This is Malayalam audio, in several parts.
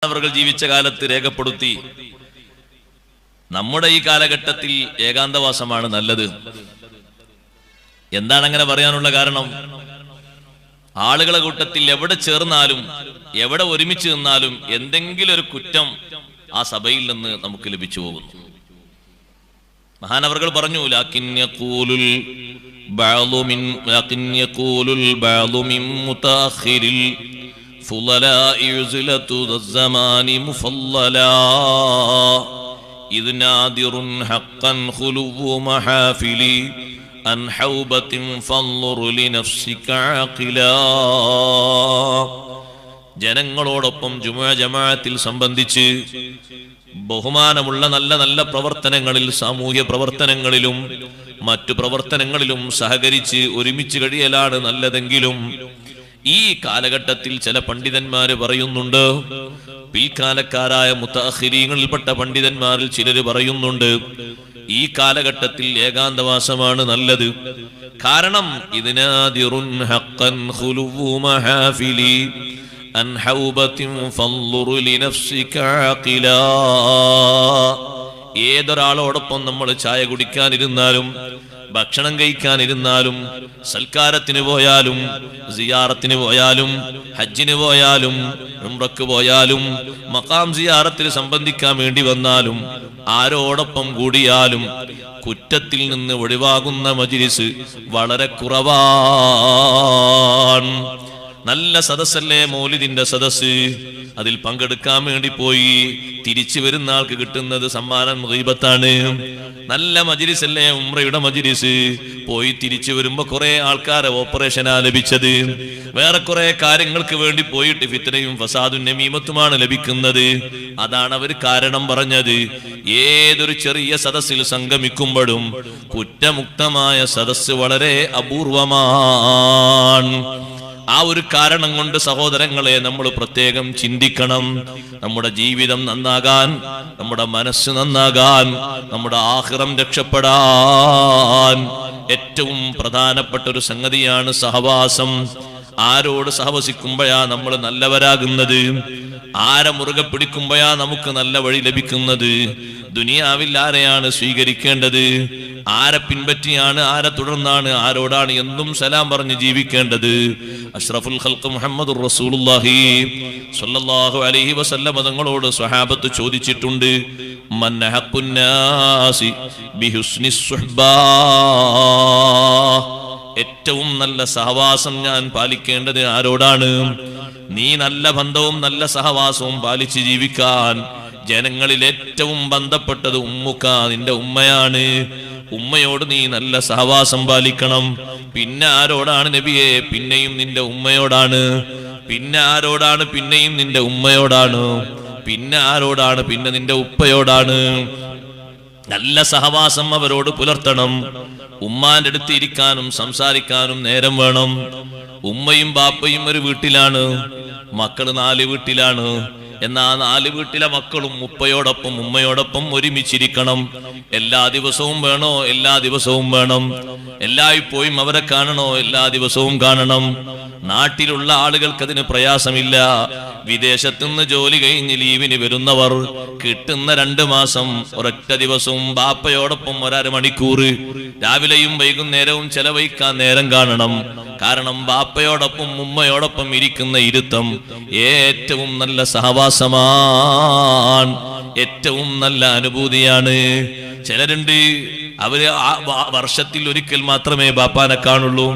അവർ ജീവിച്ച കാലത്ത് രേഖപ്പെടുത്തി. നമ്മുടെ ഈ കാലഘട്ടത്തിൽ ഏകാന്തവാസമാണ് നല്ലത്. എന്താണ് അങ്ങനെ പറയാനുള്ള കാരണം? ആളുകളെ കൂട്ടത്തിൽ എവിടെ ചേർന്നാലും എവിടെ ഒരുമിച്ച് നിന്നാലും എന്തെങ്കിലും ഒരു കുറ്റം ആ സഭയിൽ നിന്ന് നമുക്ക് ലഭിച്ചു പോകുന്നു. മഹാനവർകൾ പറഞ്ഞു, ജനങ്ങളോടൊപ്പം ജുമുഅ ജമാഅത്തിൽ സംബന്ധിച്ച് ബഹുമാനമുള്ള നല്ല നല്ല പ്രവർത്തനങ്ങളിൽ, സാമൂഹ്യ പ്രവർത്തനങ്ങളിലും മറ്റു പ്രവർത്തനങ്ങളിലും സഹകരിച്ച് ഒരുമിച്ച് കഴിയലാണ് നല്ലതെങ്കിലും ഈ കാലഘട്ടത്തിൽ ചില പണ്ഡിതന്മാര് പറയുന്നുണ്ട്, പിൽക്കാലക്കാരായ മുതഅഖിരീങ്ങളിൽപ്പെട്ട പണ്ഡിതന്മാരിൽ ചിലര് പറയുന്നുണ്ട്, ഈ കാലഘട്ടത്തിൽ ഏകാന്തവാസമാണ് നല്ലത്. കാരണം ഇതിനാദിറുൻ ഹഖൻ ഖുലുവു മഹാഫിലി അൻ ഹൗബത്തിൻ ഫൻളുർ ലിനഫ്സിക അഖിലാ. ഏതൊരാളോടൊപ്പം നമ്മൾ ചായ കുടിക്കാനിരുന്നാലും, ഭക്ഷണം കഴിക്കാനിരുന്നാലും, സൽക്കാരത്തിന് പോയാലും, സിയാറത്തിന് പോയാലും, ഹജ്ജിന് പോയാലും, ഉംറക്ക് പോയാലും, മഖാം സിയാറത്തിൽ സംബന്ധിക്കാൻ വേണ്ടി വന്നാലും, ആരോടൊപ്പം കൂടിയാലും കുറ്റത്തിൽ നിന്ന് ഒഴിവാകുന്ന മജ്‌ലിസ് വളരെ കുറവാണ്. നല്ല സദസ്സല്ലേ മൗലിദിന്റെ സദസ്സ്, അതിൽ പങ്കെടുക്കാൻ വേണ്ടി പോയി തിരിച്ചു വരുന്ന ആൾക്ക് കിട്ടുന്നത് സമ്മാനം ഗീബത്താണ്. നല്ല മജ്‌ലിസല്ലേ ഉംറയുടെ മജ്‌ലിസ്, പോയി തിരിച്ചു വരുമ്പോ കുറെ ആൾക്കാരെ ഓപ്പറേഷനാ ലഭിച്ചത്. വേറെ കുറെ കാര്യങ്ങൾക്ക് വേണ്ടി പോയിട്ട് ഫിത്നയും ഫസാദും നമീമത്തുമാണ് ലഭിക്കുന്നത്. അതാണ് അവർ കാരണം പറഞ്ഞത്. ഏതൊരു ചെറിയ സദസ്സിൽ സംഗമിക്കുമ്പോഴും കുറ്റമുക്തമായ സദസ്സ് വളരെ അപൂർവമാണ്. ആ ഒരു കാരണം കൊണ്ട് സഹോദരങ്ങളെ നമ്മൾ പ്രത്യേകം ചിന്തിക്കണം. നമ്മുടെ ജീവിതം നന്നാകാൻ, നമ്മുടെ മനസ്സ് നന്നാകാൻ, നമ്മുടെ ആഖിറം രക്ഷപ്പെടാൻ ഏറ്റവും പ്രധാനപ്പെട്ട ഒരു സംഗതിയാണ് സഹവാസം. ആരോട് സഹവസിക്കുമ്പോഴാ നമ്മൾ നല്ലവരാകുന്നത്, ആരെ മുറുകെ പിടിക്കുമ്പോഴാ നമുക്ക് നല്ല വഴി ലഭിക്കുന്നത്. ദുനിയാവിൽ ആരെയാണ് സ്വീകരിക്കേണ്ടത്, ആരെ പിൻപറ്റിയാണ്, ആരെ തുടർന്നാണ്, ആരോടാണ് എന്നും സലാം പറഞ്ഞ് ജീവിക്കേണ്ടത്? അഷ്റഫുൽ ഖൽഖ് മുഹമ്മദുർ റസൂലുള്ളാഹി സ്വല്ലല്ലാഹു അലൈഹി വസല്ലം തങ്ങളോട് സ്വഹാബത്ത് ചോദിച്ചിട്ടുണ്ട്, മൻ അഹഖുൻ നാസി ബിഹുസ്നിസ് സുഹ്ബാ, ഏറ്റവും നല്ല സഹവാസം ഞാൻ പാലിക്കേണ്ടത് ആരോടാണ്? നീ നല്ല ബന്ധവും നല്ല സഹവാസവും പാലിച്ച് ജീവിക്കാൻ ജനങ്ങളിൽ ഏറ്റവും ബന്ധപ്പെട്ടത് ഉമ്മുക്ക, നിന്റെ ഉമ്മയാണ്. ഉമ്മയോട് നീ നല്ല സഹവാസം പാലിക്കണം. പിന്നെ ആരോടാണ് നബിയെ? പിന്നെയും നിന്റെ ഉമ്മയോടാണ്. പിന്നെ ആരോടാണ്? പിന്നെയും നിന്റെ ഉമ്മയോടാണ്. പിന്നെ ആരോടാണ്? പിന്നെ നിന്റെ ഉപ്പയോടാണ്. നല്ല സഹവാസം അവരോട് പുലർത്തണം. ഉമ്മാന്റെ അടുത്ത് ഇരിക്കാനും സംസാരിക്കാനും നേരം വേണം. ഉമ്മയും ബാപ്പയും ഒരു വീട്ടിലാണ്, മക്കള് 4 വീട്ടിലാണ്. എന്നാ 4 വീട്ടിലെ മക്കളും ഉപ്പയോടൊപ്പം ഉമ്മയോടൊപ്പം ഒരുമിച്ചിരിക്കണം. എല്ലാ ദിവസവും വേണോ? എല്ലാ ദിവസവും വേണം. എല്ലായ്പ്പോഴും അവരെ കാണണോ? എല്ലാ ദിവസവും കാണണം. നാട്ടിലുള്ള ആളുകൾക്ക് അതിന് പ്രയാസമില്ല. വിദേശത്തുനിന്ന് ജോലി കഴിഞ്ഞ് ലീവിന് വരുന്നവർ കിട്ടുന്ന 2 മാസം ഒരൊറ്റ ദിവസവും ബാപ്പയോടൊപ്പം 1.5 മണിക്കൂർ രാവിലെയും വൈകുന്നേരവും ചെലവഴിക്കാൻ നേരം കാണണം. കാരണം ബാപ്പയോടൊപ്പം ഉമ്മയോടൊപ്പം ഇരിക്കുന്ന ഇരുത്തം ഏറ്റവും നല്ല സഹവാസമാണ്, ഏറ്റവും നല്ല അനുഭൂതിയാണ്. ചിലരുണ്ട്, അവര് വർഷത്തിൽ ഒരിക്കൽ മാത്രമേ ബാപ്പാനെ കാണുള്ളൂ,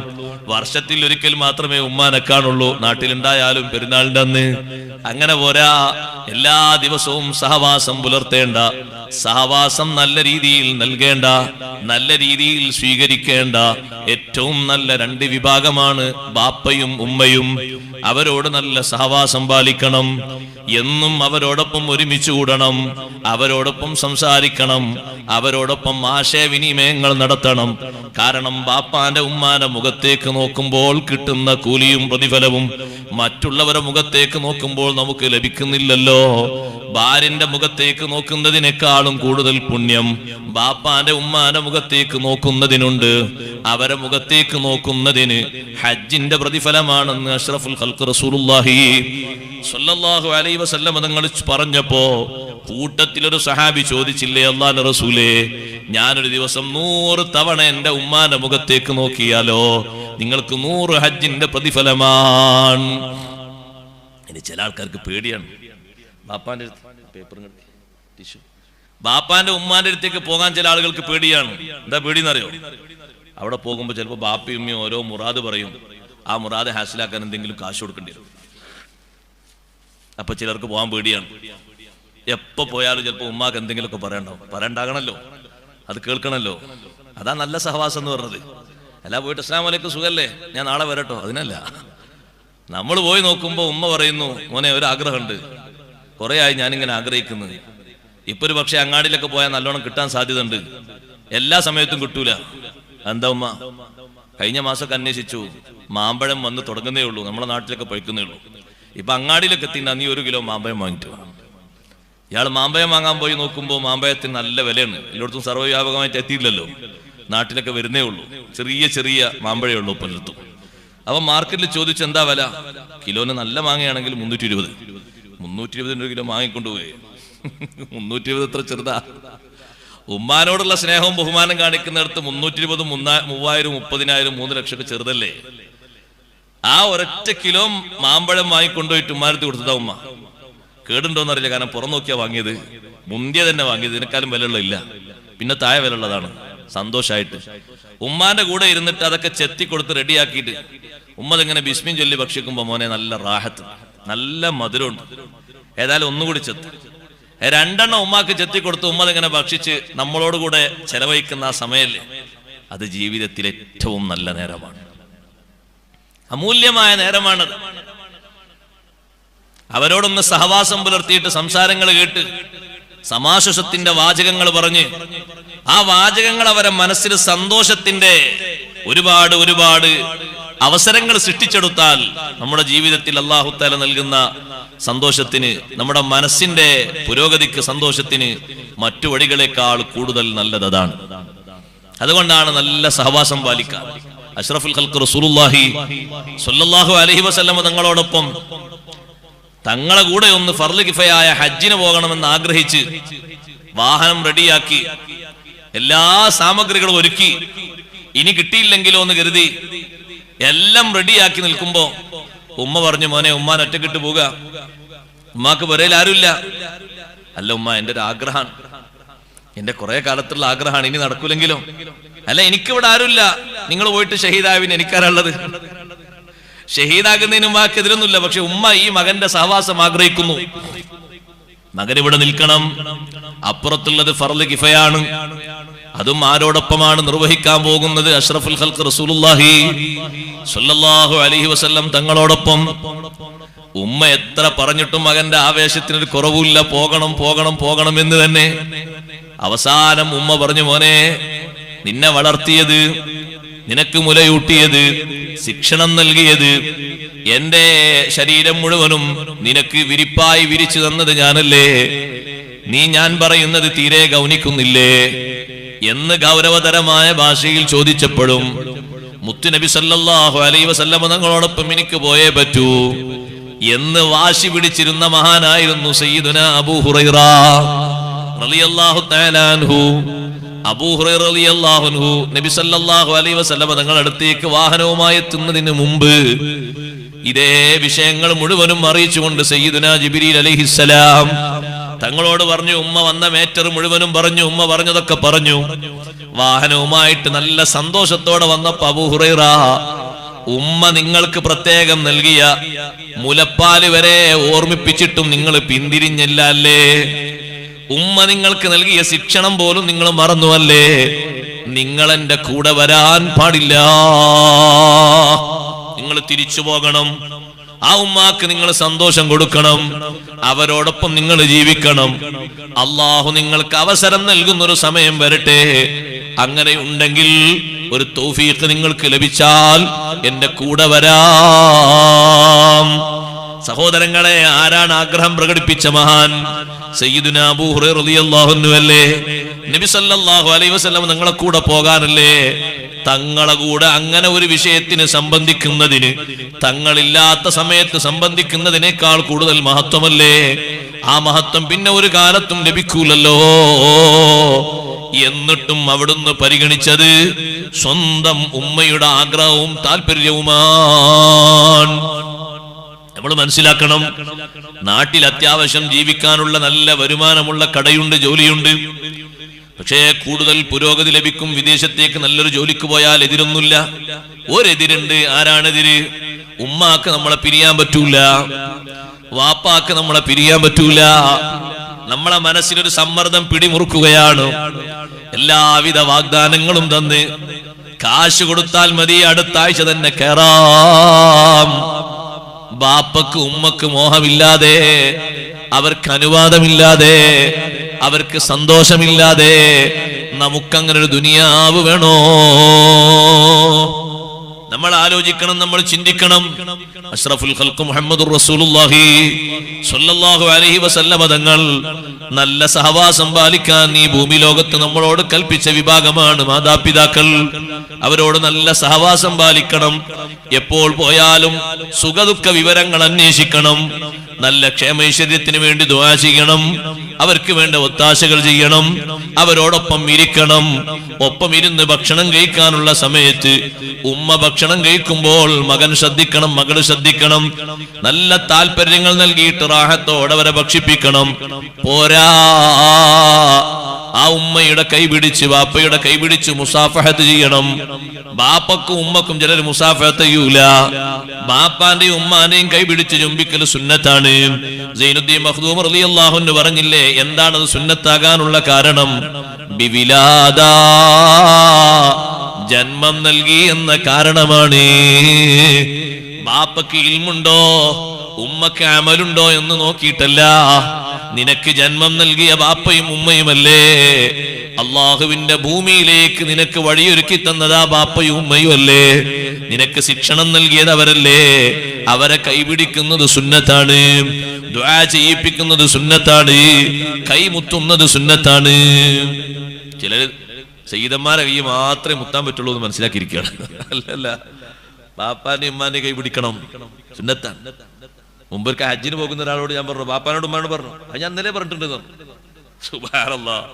വർഷത്തിൽ ഒരിക്കൽ മാത്രമേ ഉമ്മാനെ കാണുള്ളൂ, നാട്ടിലുണ്ടായാലും പെരുന്നാളിന്റെ അന്ന്. അങ്ങനെ പോരാ, എല്ലാ ദിവസവും സഹവാസം പുലർത്തേണ്ട, സഹവാസം നല്ല രീതിയിൽ നൽകേണ്ട, നല്ല രീതിയിൽ സ്വീകരിക്കേണ്ട ഏറ്റവും നല്ല 2 വിഭാഗമാണ് ബാപ്പയും ഉമ്മയും. അവരോട് നല്ല സഹവാസം പാലിക്കണം. എന്നും അവരോടൊപ്പം ഒരുമിച്ച് കൂടണം, അവരോടൊപ്പം സംസാരിക്കണം, അവരോടൊപ്പം ആശയവിനിമയങ്ങൾ നടത്തണം. കാരണം ബാപ്പാന്റെ ഉമ്മാന്റെ മുഖത്തേക്ക് നോക്കുമ്പോൾ കിട്ടുന്ന കൂലിയും പ്രതിഫലവും മറ്റുള്ളവരുടെ മുഖത്തേക്ക് നോക്കുമ്പോൾ നമുക്ക് ലഭിക്കുന്നില്ലല്ലോ. ഭാര്യന്റെ മുഖത്തേക്ക് നോക്കുന്നതിനേക്കാളും കൂടുതൽ പുണ്യം ബാപ്പാന്റെ ഉമ്മാന്റെ മുഖത്തേക്ക് നോക്കുന്നതിനുണ്ട്. അവരെ മുഖത്തേക്ക് നോക്കുന്നതിന് ഹജ്ജിന്റെ പ്രതിഫലമാണെന്ന് അഷ്റഫുൽ ഖൽഖ് റസൂലുള്ളാഹി സ്വല്ലല്ലാഹു അലൈഹി വസല്ലം തങ്ങൾ പറഞ്ഞപ്പോ കൂട്ടത്തിലൊരു സഹാബി ചോദിച്ചില്ലേ, അല്ലാഹുവിന്റെ റസൂലേ, ഞാനൊരു ദിവസം 100 തവണ എന്റെ ഉമ്മാന്റെ മുഖത്തേക്ക് നോക്കിയാലോ നിങ്ങൾക്ക് 100 ഹജ്ജിന്റെ പ്രതിഫലമാണ്. ഇനി ചില ആൾക്കാർക്ക് പേടിയാണ്. ബാപ്പാന്റെ ബാപ്പാന്റെ ഉമ്മാന്റെ അടുത്തേക്ക് പോകാൻ ചില ആളുകൾക്ക് പേടിയാണ്. എന്താ പേടിയെന്നറിയോ? അവിടെ പോകുമ്പോൾ ചിലപ്പോൾ ബാപ്പയും ഉമ്മയും ഓരോ മുറാദ് പറയും. ആ മുറാദ് ഹാസിലാക്കാൻ എന്തെങ്കിലും കാശ് കൊടുക്കേണ്ടി വരും. അപ്പൊ ചിലർക്ക് പോകാൻ പേടിയാണ്. എപ്പോ പോയാലും ചിലപ്പോൾ ഉമ്മാക്ക് എന്തെങ്കിലുമൊക്കെ പറയണ്ടാകണല്ലോ, അത് കേൾക്കണല്ലോ. അതാ നല്ല സഹവാസം എന്ന് പറഞ്ഞത്. അല്ല പോയിട്ട് അസ്സലാമു അലൈക്കും സുഖല്ലേ, ഞാൻ നാളെ വരട്ടോ, അതിനല്ല. നമ്മൾ പോയി നോക്കുമ്പോ ഉമ്മ പറയുന്നു, മോനെ ഒരു ആഗ്രഹമുണ്ട്, കുറെ ആയി ഞാനിങ്ങനെ ആഗ്രഹിക്കുന്നത്. ഇപ്പൊ ഒരു പക്ഷെ അങ്ങാടിയിലൊക്കെ പോയാൽ നല്ലോണം കിട്ടാൻ സാധ്യത ഉണ്ട്. എല്ലാ സമയത്തും കിട്ടൂല. എന്താ ഉമ്മ? കഴിഞ്ഞ മാസമൊക്കെ അന്വേഷിച്ചു, മാമ്പഴം വന്ന് തുടങ്ങുന്നേ ഉള്ളൂ, നമ്മളെ നാട്ടിലൊക്കെ പഴുക്കുന്നേ ഉള്ളൂ. ഇപ്പൊ അങ്ങാടിയിലൊക്കെ എത്തിണ്ടാ നീ 1 കിലോ മാമ്പഴം വാങ്ങിട്ട് വാ. ഇയാൾ മാമ്പഴം വാങ്ങാൻ പോയി നോക്കുമ്പോൾ മാമ്പഴത്തിന് നല്ല വിലയാണ്. എല്ലായിടത്തും സർവ്വവ്യാപകമായിട്ട് എത്തിയില്ലല്ലോ, നാട്ടിലൊക്കെ വരുന്നേ ഉള്ളൂ. ചെറിയ ചെറിയ മാമ്പഴേ ഉള്ളൂ പലയിടത്തും. അപ്പൊ മാർക്കറ്റിൽ ചോദിച്ചു എന്താ വില? കിലോന് നല്ല മാങ്ങയാണെങ്കിൽ 320. 320 കിലോ വാങ്ങിക്കൊണ്ടുപോയി. 320 എത്ര ചെറുതാ. ഉമ്മാനോടുള്ള സ്നേഹവും ബഹുമാനം കാണിക്കുന്നിടത്ത് 320, 3000, 30,000, 3 ലക്ഷം ചെറുതല്ലേ? ആ ഒരൊറ്റ കിലോ മാമ്പഴം വാങ്ങിക്കൊണ്ടുപോയിട്ട് ഉമ്മാനടുത്ത് കൊടുത്തതാ ഉമ്മ. കേടുണ്ടോന്ന് അറിയില്ല, കാരണം പുറം നോക്കിയാ വാങ്ങിയത്. മുന്തിയ തന്നെ വാങ്ങിയത്, ഇതിനേക്കാളും വിലയുള്ള ഇല്ല, പിന്നെ താഴെ വിലയുള്ളതാണ്. സന്തോഷമായിട്ട് ഉമ്മാന്റെ കൂടെ ഇരുന്നിട്ട് അതൊക്കെ ചെത്തി കൊടുത്ത് റെഡിയാക്കിയിട്ട് ഉമ്മ അതിങ്ങനെ ബിസ്മിൻ ചൊല്ലി ഭക്ഷിക്കുമ്പോ മോനെ നല്ല റാഹത്ത്, നല്ല മധുരമുണ്ട്. ഏതായാലും ഒന്നുകൂടി ചെത്ത് 2 ഉമ്മാക്ക് ചെത്തി കൊടുത്ത് ഉമ്മ അതിങ്ങനെ ഭക്ഷിച്ച് നമ്മളോടുകൂടെ ചെലവഴിക്കുന്ന ആ സമയല്ലേ, അത് ജീവിതത്തിലെ ഏറ്റവും നല്ല നേരമാണ്, അമൂല്യമായ നേരമാണത്. അവരോടൊന്ന് സഹവാസം പുലർത്തിയിട്ട് സംസാരങ്ങൾ കേട്ട് സമാശ്വസത്തിന്റെ വാചകങ്ങൾ പറഞ്ഞ് ആ വാചകങ്ങൾ അവരെ മനസ്സിൽ സന്തോഷത്തിന്റെ ഒരുപാട് അവസരങ്ങൾ സൃഷ്ടിച്ചെടുത്താൽ നമ്മുടെ ജീവിതത്തിൽ അല്ലാഹു തആല നൽകുന്ന സന്തോഷത്തിന്, നമ്മുടെ മനസ്സിന്റെ പുരോഗതിക്ക്, സന്തോഷത്തിന് മറ്റു വഴികളെക്കാൾ കൂടുതൽ നല്ലത് അതാണ്. അതുകൊണ്ടാണ് നല്ല സഹവാസം പാലിക്കാൻ അഷ്റഫുൽ ഖൽഖ് റസൂലുള്ളാഹി സ്വല്ലല്ലാഹു അലൈഹി വസല്ലം തങ്ങളോടൊപ്പം തങ്ങളെ കൂടെ ഒന്ന് ഫർള് കിഫയായ ഹജ്ജിന് പോകണമെന്ന് ആഗ്രഹിച്ച് വാഹനം റെഡിയാക്കി എല്ലാ സാമഗ്രികളും ഒരുക്കി, ഇനി കിട്ടിയില്ലെങ്കിലോ എന്ന് കരുതി എല്ലാം റെഡിയാക്കി നിൽക്കുമ്പോ ഉമ്മ പറഞ്ഞു, മോനെ ഉമ്മാൻ ഒറ്റക്കിട്ട് പോവുക, ഉമ്മാക്ക് പുരയിൽ ആരുമില്ല. അല്ല ഉമ്മ, എന്റെ ഒരു ആഗ്രഹമാണ്, എന്റെ കുറെ കാലത്തുള്ള ആഗ്രഹമാണ്, ഇനി നടക്കൂലെങ്കിലോ? അല്ല എനിക്കിവിടെ ആരുമില്ല, നിങ്ങൾ പോയിട്ട് ഷഹീദാവിന് എനിക്കാരുള്ളത്. ഷഹീദാകുന്നതിന് ഉമ്മാക്കെതിരൊന്നുമില്ല, പക്ഷെ ഉമ്മ ഈ മകന്റെ സഹവാസം ആഗ്രഹിക്കുന്നു. മകൻ ഇവിടെ നിൽക്കണം. അപ്പുറത്തുള്ളത് ഫർള് കിഫയാണ്, അതും ആരോടൊപ്പമാണ് നിർവഹിക്കാൻ പോകുന്നത്? അഷ്റഫുൽ ഖൽഖ് റസൂലുള്ളാഹി സ്വല്ലല്ലാഹു അലൈഹി വസല്ലം തങ്ങളോടൊപ്പം. ഉമ്മ എത്ര പറഞ്ഞിട്ടും മകന്റെ ആവേശത്തിനൊരു കുറവില്ല, പോകണം എന്ന് തന്നെ. അവസാനം ഉമ്മ പറഞ്ഞു, മോനെ, നിന്നെ വളർത്തിയത്, നിനക്ക് മുലയൂട്ടിയത്, ശിക്ഷണം നൽകിയത്, എന്റെ ശരീരം മുഴുവനും നിനക്ക് വിരിപ്പായി വിരിച്ചു തന്നത് ഞാനല്ലേ? നീ ഞാൻ പറയുന്നത് തീരെ ഗൗനിക്കുന്നില്ലേ എന്ന് ഗൗരവതരമായ ഭാഷയിൽ ചോദിച്ചപ്പോഴും മുത്തുനബി സല്ലല്ലാഹു അലൈഹി വസല്ലം തങ്ങളോടൊപ്പം എനിക്ക് പോയേ പറ്റൂ എന്ന് വാശി പിടിച്ചിരുന്ന മഹാനായിരുന്നു സയ്യിദുനാ അബൂ ഹുറൈറ റളിയല്ലാഹു തആല അൻഹു. അബൂ ഹുറൈറ റളിയല്ലാഹു അൻഹു നബി സല്ലല്ലാഹു അലൈഹി വസല്ലം തങ്ങളുടെ അടുത്തേക്ക് വാഹനവുമായി എത്തുന്നതിന് മുമ്പ് ഇതേ വിഷയങ്ങൾ മുഴുവനും അറിയിച്ചുകൊണ്ട് സയ്യിദുനാ ജിബ്രീൽ അലൈഹിസ്സലാം തങ്ങളോട് പറഞ്ഞു. ഉമ്മ വന്ന മേറ്റർ മുഴുവനും പറഞ്ഞു, ഉമ്മ പറഞ്ഞതൊക്കെ പറഞ്ഞു. വാഹനവുമായിട്ട് നല്ല സന്തോഷത്തോടെ വന്നപ്പോ അബൂ ഹുറൈറ, ഉമ്മ നിങ്ങൾക്ക് പ്രത്യേകം നൽകിയ മുലപ്പാല് വരെ ഓർമ്മിപ്പിച്ചിട്ടും നിങ്ങൾ പിന്തിരിഞ്ഞില്ല അല്ലേ? ഉമ്മ നിങ്ങൾക്ക് നൽകിയ ശിക്ഷണം പോലും നിങ്ങൾ മറന്നുവല്ലേ? നിങ്ങൾ എന്റെ കൂടെ വരാൻ പാടില്ല, നിങ്ങൾ തിരിച്ചു പോകണം. ആ ഉമ്മാക്ക് നിങ്ങൾ സന്തോഷം കൊടുക്കണം, അവരോടൊപ്പം നിങ്ങൾ ജീവിക്കണം. അള്ളാഹു നിങ്ങൾക്ക് അവസരം നൽകുന്നൊരു സമയം വരട്ടെ. അങ്ങനെ ഉണ്ടെങ്കിൽ ഒരു തൗഫീഖ് നിങ്ങൾക്ക് ലഭിച്ചാൽ എന്റെ കൂടെ വരാം. സഹോദരങ്ങളെ, ആരാണ് ആഗ്രഹം പ്രകടിപ്പിച്ച മഹാൻ? സയ്യിദുനാ അബൂ ഹുറൈറ റളിയല്ലാഹു അൻഹു അല്ലേ? നബി സല്ലല്ലാഹു അലൈഹി വസല്ലം നിങ്ങളെ കൂടെ പോകാനല്ലേ തങ്ങളെ കൂടെ അങ്ങനെ ഒരു വിഷയത്തിന് സംബന്ധിക്കുന്നതിന് തങ്ങളില്ലാത്ത സമയത്ത് സംബന്ധിക്കുന്നതിനേക്കാൾ കൂടുതൽ മഹത്വമല്ലേ? ആ മഹത്വം പിന്നെ ഒരു കാലത്തും ലഭിക്കൂലല്ലോ. എന്നിട്ടും അവിടുന്ന് പരിഗണിച്ചത് സ്വന്തം ഉമ്മയുടെ ആഗ്രഹവും താല്പര്യവുമാണ്. നമ്മൾ മനസ്സിലാക്കണം, നാട്ടിൽ അത്യാവശ്യം ജീവിക്കാനുള്ള നല്ല വരുമാനമുള്ള കടയുണ്ട്, ജോലിയുണ്ട്. പക്ഷേ കൂടുതൽ പുരോഗതി ലഭിക്കും വിദേശത്തേക്ക് നല്ലൊരു ജോലിക്ക് പോയാൽ. എതിരൊന്നുമില്ല, ഒരെതിരുണ്ട്. ആരാണെതിര്? ഉമ്മാക്ക് നമ്മളെ പിരിയാൻ പറ്റൂല, വാപ്പാക്ക് നമ്മളെ പിരിയാൻ പറ്റൂല. നമ്മളെ മനസ്സിലൊരു സമ്മർദ്ദം പിടിമുറുക്കുകയാണ്. എല്ലാവിധ വാഗ്ദാനങ്ങളും തന്ന് കാശ് കൊടുത്താൽ മതി, അടുത്ത ആഴ്ച തന്നെ കേറാം. ബാപ്പക്ക് ഉമ്മക്ക് മോഹമില്ലാതെ, അവർക്ക് അനുവാദമില്ലാതെ, അവർക്ക് സന്തോഷമില്ലാതെ നമുക്കങ്ങനെ ഒരു ദുനിയാവ് വേണോ? നമ്മൾ ആലോചിക്കണം, നമ്മൾ ചിന്തിക്കണം. അഷ്റഫുൽ ഖൽഖ് മുഹമ്മദുർ റസൂലുള്ളാഹി സ്വല്ലല്ലാഹു അലൈഹി വസല്ലമ തങ്ങൾ നല്ല സഹവാസം പാലിക്കാൻ ഈ ഭൂമി ലോകത്ത് നമ്മളോട് കൽപ്പിച്ച വിഭാഗമാണ് മാതാപിതാക്കൾ. അവരോട് നല്ല സഹവാസം പാലിക്കണം. എപ്പോൾ പോയാലും സുഖദുഃഖ വിവരങ്ങൾ അന്വേഷിക്കണം. നല്ല ക്ഷേമൈശ്വര്യത്തിന് വേണ്ടി ദുആ ചെയ്യണം. അവർക്ക് വേണ്ട ഒത്താശകൾ ചെയ്യണം. അവരോടൊപ്പം ഇരിക്കണം. ഒപ്പം ഇരുന്ന് ഭക്ഷണം കഴിക്കാനുള്ള സമയത്ത് ഉമ്മ ഭക്ഷണം കഴിക്കുമ്പോൾ മകൻ ശ്രദ്ധിക്കണം, മകൾ ശ്രദ്ധിക്കണം. നല്ല താല്പര്യങ്ങൾ നൽകിയിട്ട് റാഹത്തോടെ അവരെ ഭക്ഷിപ്പിക്കണം. പോരാ, ആ ഉമ്മയുടെ കൈപിടിച്ച് ബാപ്പയുടെ കൈപിടിച്ച് മുസാഫഹത്ത് ചെയ്യണം. ബാപ്പക്കും ഉമ്മക്കും ചിലർ മുസാഫഹത്ത് ചെയ്യൂല. ബാപ്പാന്റെയും ഉമ്മാന്റെയും കൈപിടിച്ച് ചുംബിക്കൽ സുന്നത്താണ്. സൈനുദ്ദീൻ മഖ്ദൂം റളിയല്ലാഹു അൻഹു പറഞ്ഞില്ലേ, എന്താണത് സുന്നത്താകാനുള്ള കാരണം? ബിവിലാദ, ജന്മം നൽകി എന്ന കാരണമാണ്. ബാപ്പക്ക് ഇൽമുണ്ടോ ഉമ്മക്ക് അമലുണ്ടോ എന്ന് നോക്കിയിട്ടല്ല, നിനക്ക് ജന്മം നൽകിയ ബാപ്പയും ഉമ്മയുമല്ലേ. അള്ളാഹുവിന്റെ ഭൂമിയിലേക്ക് നിനക്ക് വഴിയൊരുക്കി തന്നതാ ബാപ്പയും ഉമ്മയും അല്ലേ. നിനക്ക് ശിക്ഷണം നൽകിയത് അവരല്ലേ. അവരെ കൈപിടിക്കുന്നത് സുന്നത്താണ്, ദുആ ചെയ്യിപ്പിക്കുന്നത് സുന്നത്താണ്, കൈമുത്തുന്നത് സുന്നത്താണ്. ചിലര് സയ്യിദന്മാരെ കൈ മാത്രമേ മുത്താൻ പറ്റുള്ളൂ എന്ന് മനസ്സിലാക്കിയിരിക്കുകയാണ്. അല്ലല്ല, ബാപ്പാന്റെ ഉമ്മാന്റെ കൈ പിടിക്കണം, സുന്നത്താണ്. മുമ്പൊരിക്കൽ ഹജ്ജിന് പോകുന്ന ഒരാളോട് ഞാൻ പറഞ്ഞു, ബാപ്പാനോട് ഉമ്മാനോട് പറഞ്ഞു, അത് ഞാൻ ഇന്നലെ പറഞ്ഞിട്ടുണ്ട്. സുബ്ഹാനല്ലാഹ്,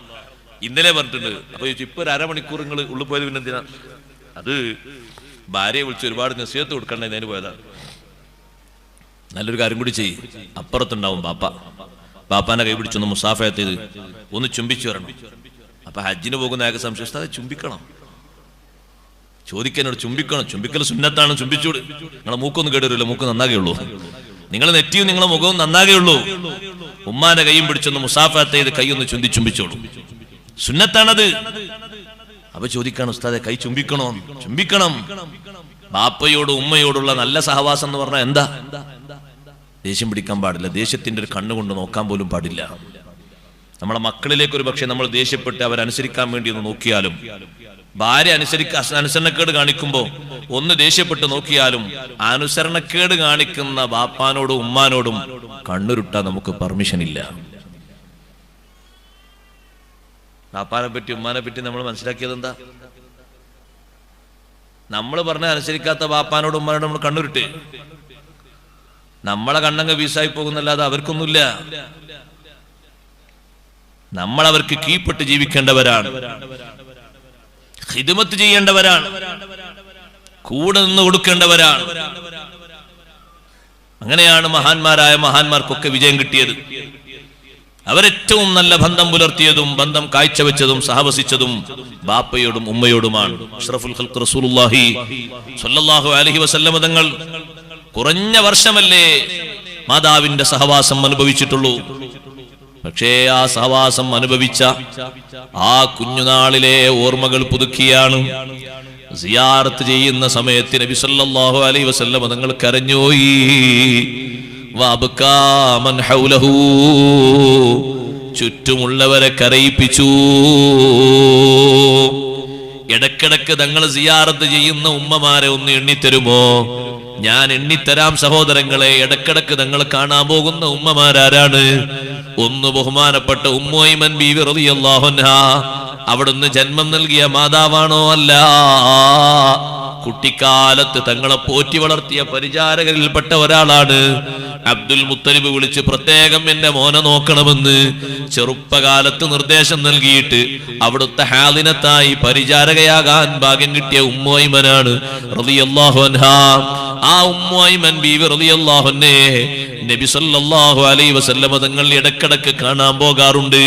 ഇന്നലെ പറഞ്ഞിട്ടുണ്ട്. അപ്പൊ ഇപ്പൊ ഒരു അരമണിക്കൂർ നിങ്ങൾ ഉള്ളിൽ പോയത് പിന്നെ എന്തിനാ? അത് ഭാര്യയെ വിളിച്ച് ഒരുപാട് നസീഹത്ത് കൊടുക്കണ്ടേ, അതിന് പോയതാണ്. നല്ലൊരു കാര്യം കൂടി ചെയ്യും. അപ്പുറത്തുണ്ടാവും ബാപ്പ, ബാപ്പാനെ കൈ പിടിച്ചൊന്ന് മുസാഫഹത്ത് ചെയ്ത് ഒന്ന് ചുംബിച്ചു വരണം. അപ്പൊ ഹജ്ജിന് പോകുന്ന അയാൾക്ക് സംശയം, അത് ചുംബിക്കണം, ചോദിക്കാനോട് ചുംബിക്കണം. ചുംബിക്കൽ സുന്നത്താണ്, ചുംബിച്ചൂട്. നിങ്ങളെ മൂക്കൊന്നും കേടുവരില്ല, മൂക്ക് നന്നാകെയുള്ളൂ. നിങ്ങൾ നെറ്റിയും നിങ്ങളെ മുഖവും നന്നാകെയുള്ളൂ. ഉമ്മാന്റെ കൈയും പിടിച്ചൊന്ന് മുസാഫഹത്ത് ചെയ്ത് കൈ ഒന്ന് ചുംബിച്ചോളൂ, സുന്നത്താണത്. അപ്പൊ ചോദിക്കാണ്, ഉസ്താദെ കൈ ചുംബിക്കണോ? ചുംബിക്കണം. ബാപ്പയോട് ഉമ്മയോടുള്ള നല്ല സഹവാസം എന്ന് പറഞ്ഞാൽ എന്താ? ദേഷ്യം പിടിക്കാൻ പാടില്ല, ദേഷ്യത്തിന്റെ ഒരു കണ്ണുകൊണ്ട് നോക്കാൻ പോലും പാടില്ല. നമ്മളെ മക്കളിലേക്ക് ഒരു പക്ഷെ നമ്മൾ ദേഷ്യപ്പെട്ട് അവരനുസരിക്കാൻ വേണ്ടി ഒന്ന് നോക്കിയാലും, ഭാര്യ അനുസരണക്കേട് കാണിക്കുമ്പോ ഒന്ന് ദേഷ്യപ്പെട്ട് നോക്കിയാലും, അനുസരണക്കേട് കാണിക്കുന്ന ബാപ്പാനോടും ഉമ്മാനോടും കണ്ണുരുട്ടാൻ നമുക്ക് പെർമിഷൻ ഇല്ല. ബാപ്പാനെ പറ്റി ഉമ്മാനെ പറ്റി നമ്മൾ മനസ്സിലാക്കിയത് എന്താ? നമ്മൾ പറഞ്ഞ അനുസരിക്കാത്ത ബാപ്പാനോടും ഉമ്മാനോടും നമ്മൾ കണ്ണുരുട്ട്. നമ്മളെ കണ്ണങ്ങ് വീസായി പോകുന്നല്ലാതെ അവർക്കൊന്നുമില്ല. നമ്മൾ അവർക്ക് കീഴ്പ്പെട്ട് ജീവിക്കേണ്ടവരാണ്, ഖിദ്മത്ത് ചെയ്യേണ്ടവരാണ്, കൂടെ നിന്ന് കൊടുക്കേണ്ടവരാണ്. അങ്ങനെയാണ് മഹാന്മാരായ മഹാന്മാർക്കൊക്കെ വിജയം കിട്ടിയത്. അവരേറ്റവും നല്ല ബന്ധം പുലർത്തിയതും ബന്ധം കാഴ്ചവെച്ചതും സഹവസിച്ചതും ബാപ്പയോടും ഉമ്മയോടുമാണ്. അഷ്റഫുൽ ഖൽഖ് റസൂലുള്ളാഹി സ്വല്ലല്ലാഹു അലൈഹി വസല്ലം തങ്ങൾ കുറഞ്ഞ വർഷമല്ലേ മാതാവിന്റെ സഹവാസം അനുഭവിച്ചിട്ടുള്ളൂ. പക്ഷേ ആ സഹവാസം അനുഭവിച്ച ആ കുഞ്ഞുനാളിലെ ഓർമ്മകൾ പുതുക്കിയാണ്. സിയാറത്ത് ചെയ്യുന്ന സമയത്ത് നബി സല്ലല്ലാഹു അലൈഹി വസല്ലം തങ്ങൾ കരഞ്ഞുപോയി. വഅബ്കാ മൻ ഹൗലഹു, ചുറ്റുമുള്ളവരെ കരയിപ്പിച്ചു. ഇടക്കിടക്ക് തങ്ങൾ സിയാറത്ത് ചെയ്യുന്ന ഉമ്മമാരെ ഒന്ന് എണ്ണിത്തരുമോ? ഞാൻ എണ്ണിത്തരാം സഹോദരങ്ങളെ. ഇടക്കിടക്ക് തങ്ങൾ കാണാൻ പോകുന്ന ഉമ്മമാരാരാണ്? ഒന്ന് ബഹുമാനപ്പെട്ട ഉമ്മു ഐമൻ ബീവി റളിയല്ലാഹു അൻഹാ, അവിടുന്ന് ജന്മം നൽകിയ മാതാവാണോ? അല്ല. കുട്ടിക്കാലത്ത് തങ്ങളെ പോറ്റി വളർത്തിയ പരിചാരകരിൽപ്പെട്ട ഒരാളാണ്. അബ്ദുൽ മുത്തലിബ് വിളിച്ച് പ്രത്യേകം എന്റെ മോനെ നോക്കണമെന്ന് ചെറുപ്പകാലത്ത് നിർദ്ദേശം നൽകിയിട്ട് അവിടുത്തെ ഹാദിനത്തായി പരിചാരകയാകാൻ ഭാഗ്യം കിട്ടിയ ഉമ്മു ഐമനാണ് റളിയല്ലാഹു അൻഹാ. ആ ഉമ്മു ഐമൻ ബീവി റളിയല്ലാഹു അൻഹ നബി സല്ലല്ലാഹു അലൈഹി വസല്ലമ തങ്ങൾ ഇടക്കിടക്ക് കാണാൻ പോകാറുണ്ട്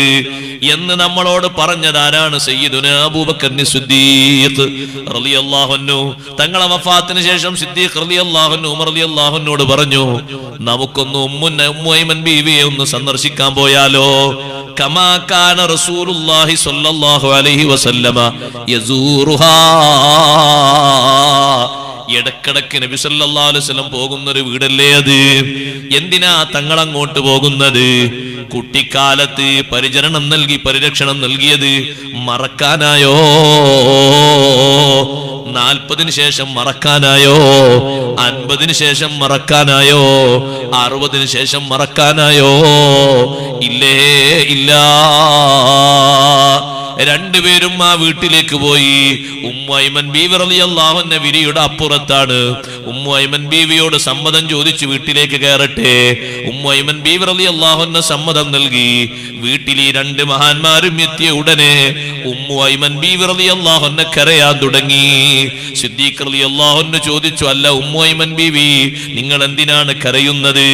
എന്ന് നമ്മളോട് പറഞ്ഞതാരാണ്? സയ്യിദുനാ അബൂബക്കർ സിദ്ദീഖ് റളിയല്ലാഹു അൻഹു. തങ്ങളെ വഫാത്തിന് ശേഷം സിദ്ദീഖ് റളിയല്ലാഹു അൻഹു ഉമർ റളിയല്ലാഹു അൻഹുവോട് പറഞ്ഞു, നമുക്കൊന്ന് ഉമ്മു ഐമൻ ബീവിയെ ഒന്ന് സന്ദർശിക്കാൻ പോയാലോ? കമാ കാന റസൂലുള്ളാഹി സ്വല്ലല്ലാഹു അലൈഹി വസല്ലമ യസൂറുഹാ. ഇടക്കിടക്ക് നബി സല്ലല്ലാഹു അലൈഹി വസല്ലം പോകുന്ന ഒരു വീടല്ലേ അത്? എന്തിനാ തങ്ങൾ അങ്ങോട്ട് പോകുന്നത്? കുട്ടിക്കാലത്ത് പരിചരണം നൽകി പരിരക്ഷണം നൽകിയത് മറക്കാനായോ? 40 ശേഷം മറക്കാനായോ? 50 ശേഷം മറക്കാനായോ? 60 ശേഷം മറക്കാനായോ? ഇല്ലേ, ഇല്ല. രണ്ടുപേരും ആ വീട്ടിലേക്ക് പോയി. ഉമ്മു ഐമൻ ബീവി റളിയല്ലാഹു അൻഹ വിരിയുടെ അപ്പുറത്താണ്. ഉമ്മു ഐമൻ ബീവിയോട് സമ്മതം ചോദിച്ചു വീട്ടിലേക്ക് കയറട്ടെ. ഉമ്മു ഐമൻ ബീവി റളിയല്ലാഹു അൻഹ സമ്മതം നൽകി. വീട്ടിൽ ഈ രണ്ട് മഹാന്മാരും എത്തിയ ഉടനെ ഉമ്മു ഐമൻ ബീവി റളിയല്ലാഹു അൻഹ കരയാൻ തുടങ്ങി. സിദ്ദീഖ് റളിയല്ലാഹു അൻഹു ചോദിച്ചു, അല്ല ഉമ്മു ഐമൻ ബീവി, നിങ്ങൾ എന്തിനാണ് കരയുന്നത്?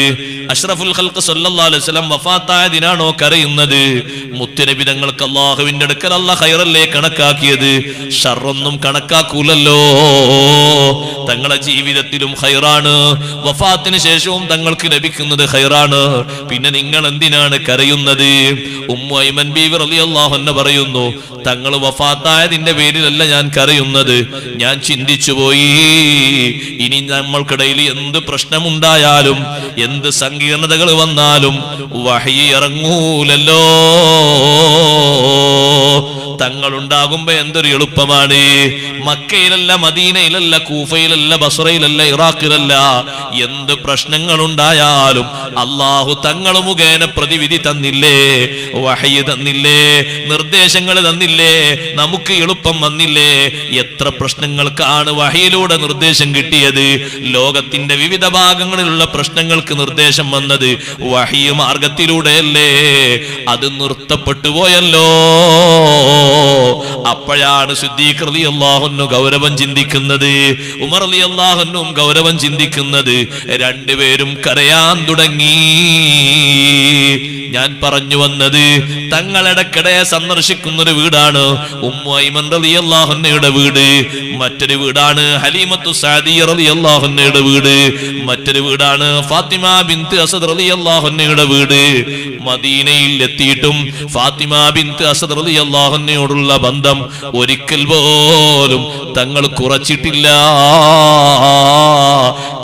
അഷ്റഫുൽ ഖൽഖ് സല്ലല്ലാഹു അലൈഹി വസല്ലം വഫാത്തായതിനാണോ കരയുന്നത്? മുത്തുനബി തങ്ങൾക്ക് അല്ലാഹുവിന്റെ അടുക്കൽ അല്ലാഹ് ഖൈറല്ലേ കണക്കാക്കിയത്, ഷർറൊന്നും കണക്കാക്കൂലല്ലോ. തങ്ങളുടെ ജീവിതത്തിലും ഖൈറാണ്, വഫാത്തിന് ശേഷവും തങ്ങൾക്ക് ലഭിക്കുന്നത് ഖൈറാണ്. പിന്നെ നിങ്ങൾ എന്തിനാണ് കരയുന്നത്? ഉമ്മു ഐമൻ ബീവി റളിയല്ലാഹു അൻഹ പറയുന്നു, തങ്ങൾ വഫാത്തായതിന്റെ പേരിലല്ല ഞാൻ കരയുന്നത്. ഞാൻ ചിന്തിച്ചു പോയി, ഇനി നമ്മൾക്കിടയിൽ എന്ത് പ്രശ്നമുണ്ടായാലും എന്ത് സങ്കീർണതകൾ വന്നാലും വഹയി ഇറങ്ങൂലല്ലോ. തങ്ങളുണ്ടാകുമ്പോ എന്തൊരു എളുപ്പമാണ്. മക്കയിലല്ല, മദീനയിലല്ല, കൂഫയിലല്ല, ബസ്രയിലല്ല, ഇറാഖിലല്ല, എന്ത് പ്രശ്നങ്ങൾ ഉണ്ടായാലും അള്ളാഹു തങ്ങൾ മുഖേന പ്രതിവിധി തന്നില്ലേ, വഹയി തന്നില്ലേ, നിർദ്ദേശങ്ങൾ തന്നില്ലേ, നമുക്ക് എളുപ്പം വന്നില്ലേ. എത്ര പ്രശ്നങ്ങൾക്കാണ് വഹയിലൂടെ നിർദ്ദേശം കിട്ടിയത്. ലോകത്തിന്റെ വിവിധ ഭാഗങ്ങളിലുള്ള പ്രശ്നങ്ങൾക്ക് നിർദ്ദേശം വന്നത് വഹി മാർഗത്തിലൂടെയല്ലേ. അത് നിർത്തപ്പെട്ടു പോയല്ലോ. അപ്പോഴാണ് സിദ്ദീഖ് റളിയല്ലാഹു അൻഹു ഗൗരവം ചിന്തിക്കുന്നത്, ഉമർ റളിയല്ലാഹു അൻഹും ഗൗരവം ചിന്തിക്കുന്നത്. രണ്ടുപേരും കരയാൻ തുടങ്ങി. ഞാൻ പറഞ്ഞു വന്നത്, തങ്ങളിടക്കിടെ സന്ദർശിക്കുന്ന ഒരു വീടാണ് ഉമ്മു ഐമൻ റളിയല്ലാഹു അൻഹയുടെ വീട്. മറ്റൊരു വീടാണ് ഹലീമത്തു സഅദിയ്യ റളിയല്ലാഹു അൻഹയുടെ വീട്. മറ്റൊരു വീടാണ് ഫാത്തിമ ബിൻത്ത് അസദ് റളിയല്ലാഹു അൻഹയുടെ വീട്. മദീനയിൽ എത്തിയിട്ടും ഫാത്തിമ ബിൻത്ത് അസദ് റളിയല്ലാഹു അൻഹയോടുള്ള ബന്ധം ഒരിക്കൽ പോലും തങ്ങൾ കുറച്ചിട്ടില്ല.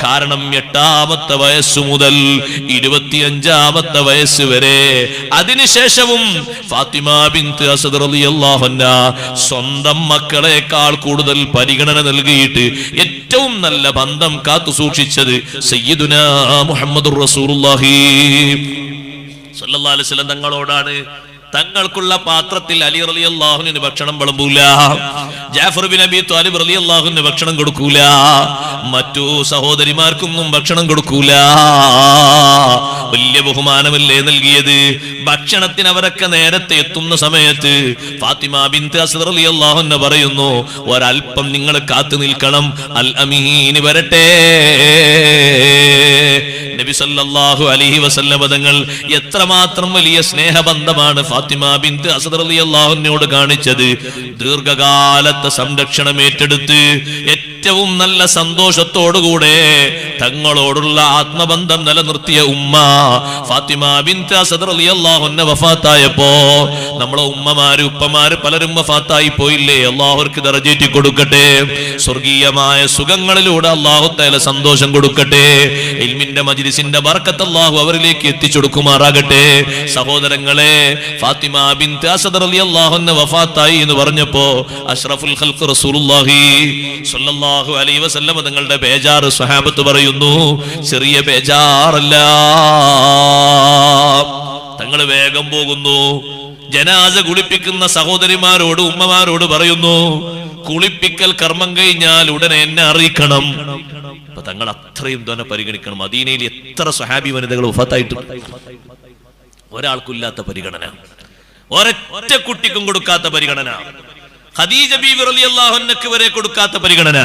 കാരണം 8ാമത്തെ വയസ്സു മുതൽ 25ാമത്തെ വയസ്സ് വരെ, അതിനുശേഷവും ഫാത്തിമ ബിൻത്ത് അസദ് റളിയല്ലാഹു അൻഹ സ്വന്തം മക്കളെക്കാൾ കൂടുതൽ പരിഗണന നൽകിയിട്ട് ഏറ്റവും നല്ല ബന്ധം കാത്തു സൂക്ഷിച്ചത് സയ്യിദുനാ മുഹമ്മദുർ റസൂലുള്ളാഹി സ്വല്ലല്ലാഹു അലൈഹി വസല്ലം തങ്ങളോടാണ്. തങ്ങൾക്കുള്ള പാത്രത്തിൽ അലി റളിയല്ലാഹു അൻഹു ഭക്ഷണം വിളമ്പൂല, ജാഫർ ബിൻ അബി ത്വാലിബ് റളിയല്ലാഹു അൻഹു ഭക്ഷണം കൊടുക്കൂല, മറ്റു സഹോദരിമാർക്കൊന്നും ഭക്ഷണം കൊടുക്കൂല. വലിയ ബഹുമാനമല്ലേ നൽകിയത്. ഭക്ഷണത്തിന് അവരൊക്കെ നേരത്തെ എത്തുന്ന സമയത്ത് ഫാത്തിമ ബിൻത്ത് അസ്ദ് റളിയല്ലാഹു അൻഹ പറയുന്നു, ഒരൽപ്പം നിങ്ങൾ കാത്തു നിൽക്കണം, അൽ അമീൻ വരട്ടെ. നബി സല്ലല്ലാഹു അലൈഹി വസല്ലം തങ്ങൾ എത്രമാത്രം വലിയ സ്നേഹബന്ധമാണ് ഫാത്തിമ ബിൻത്ത് അസ്ദ് റളിയല്ലാഹു അൻഹയോട് കാണിച്ചത്. ദീർഘകാലത്തെ സംരക്ഷണം ഏറ്റെടുത്ത് ഏറ്റവും നല്ല സന്തോഷത്തോടുകൂടെ തങ്ങളോടുള്ള ആത്മബന്ധം നിലനിർത്തിയ ഉമ്മ ഫാത്തിമ ബിൻത്ത് അസ്ദ് റളിയല്ലാഹു അൻഹ വഫാത്തായപ്പോ നമ്മളെ ഉമ്മമാര് ഉപ്പമാര് പലരും വഫാത്തായി പോയില്ലേ. അല്ലാഹുർക്ക് ദറജേറ്റി കൊടുക്കട്ടെ, സ്വർഗീയമായ സുഖങ്ങളിലൂടെ അല്ലാഹു തആല സന്തോഷം കൊടുക്കട്ടെ. ഇൽമിന്റെ മജ്ലിസിന്റെ ബർക്കത്ത് അല്ലാഹു അവരിലേക്ക് എത്തിച്ചു കൊടുക്കുമാറാകട്ടെ. സഹോദരങ്ങളെ, ഫാത്തിമ ബിൻത്ത് അസ്ദ് റളിയല്ലാഹു അൻഹ വഫാത്തായി എന്ന് പറഞ്ഞപ്പോ അഷ്റഫുൽ ഖൽഖ് റസൂലുള്ളാഹി സ്വല്ലല്ലാഹു അലൈഹി വസല്ലം തങ്ങളുടെ ബേജാറ് സ്വഹാബത്ത് പറയുന്നു, ചെറിയ ബേജാറല്ല. തങ്ങൾ വേഗം പോകുന്നു. ജനാസ കുളിപ്പിക്കുന്ന സഹോദരിമാരോട് ഉമ്മമാരോട് പറയുന്നു, കുളിപ്പിക്കൽ കർമ്മം കഴിഞ്ഞാൽ ഉടനെ എന്നെ അറിയിക്കണം. അപ്പൊ തങ്ങൾ അത്രയും തന്നെ പരിഗണിക്കണം. മദീനയിൽ എത്ര സ്വഹാബി വനിതകൾ വഫാത്തായിട്ടുണ്ട്. ഒരാൾക്കില്ലാത്ത പരിഗണന, ഒരൊറ്റ കുട്ടിക്കും കൊടുക്കാത്ത പരിഗണന, ഖദീജ ബീവി റളിയല്ലാഹു അൻഹയ്ക്ക് വരെ കൊടുക്കാത്ത പരിഗണന.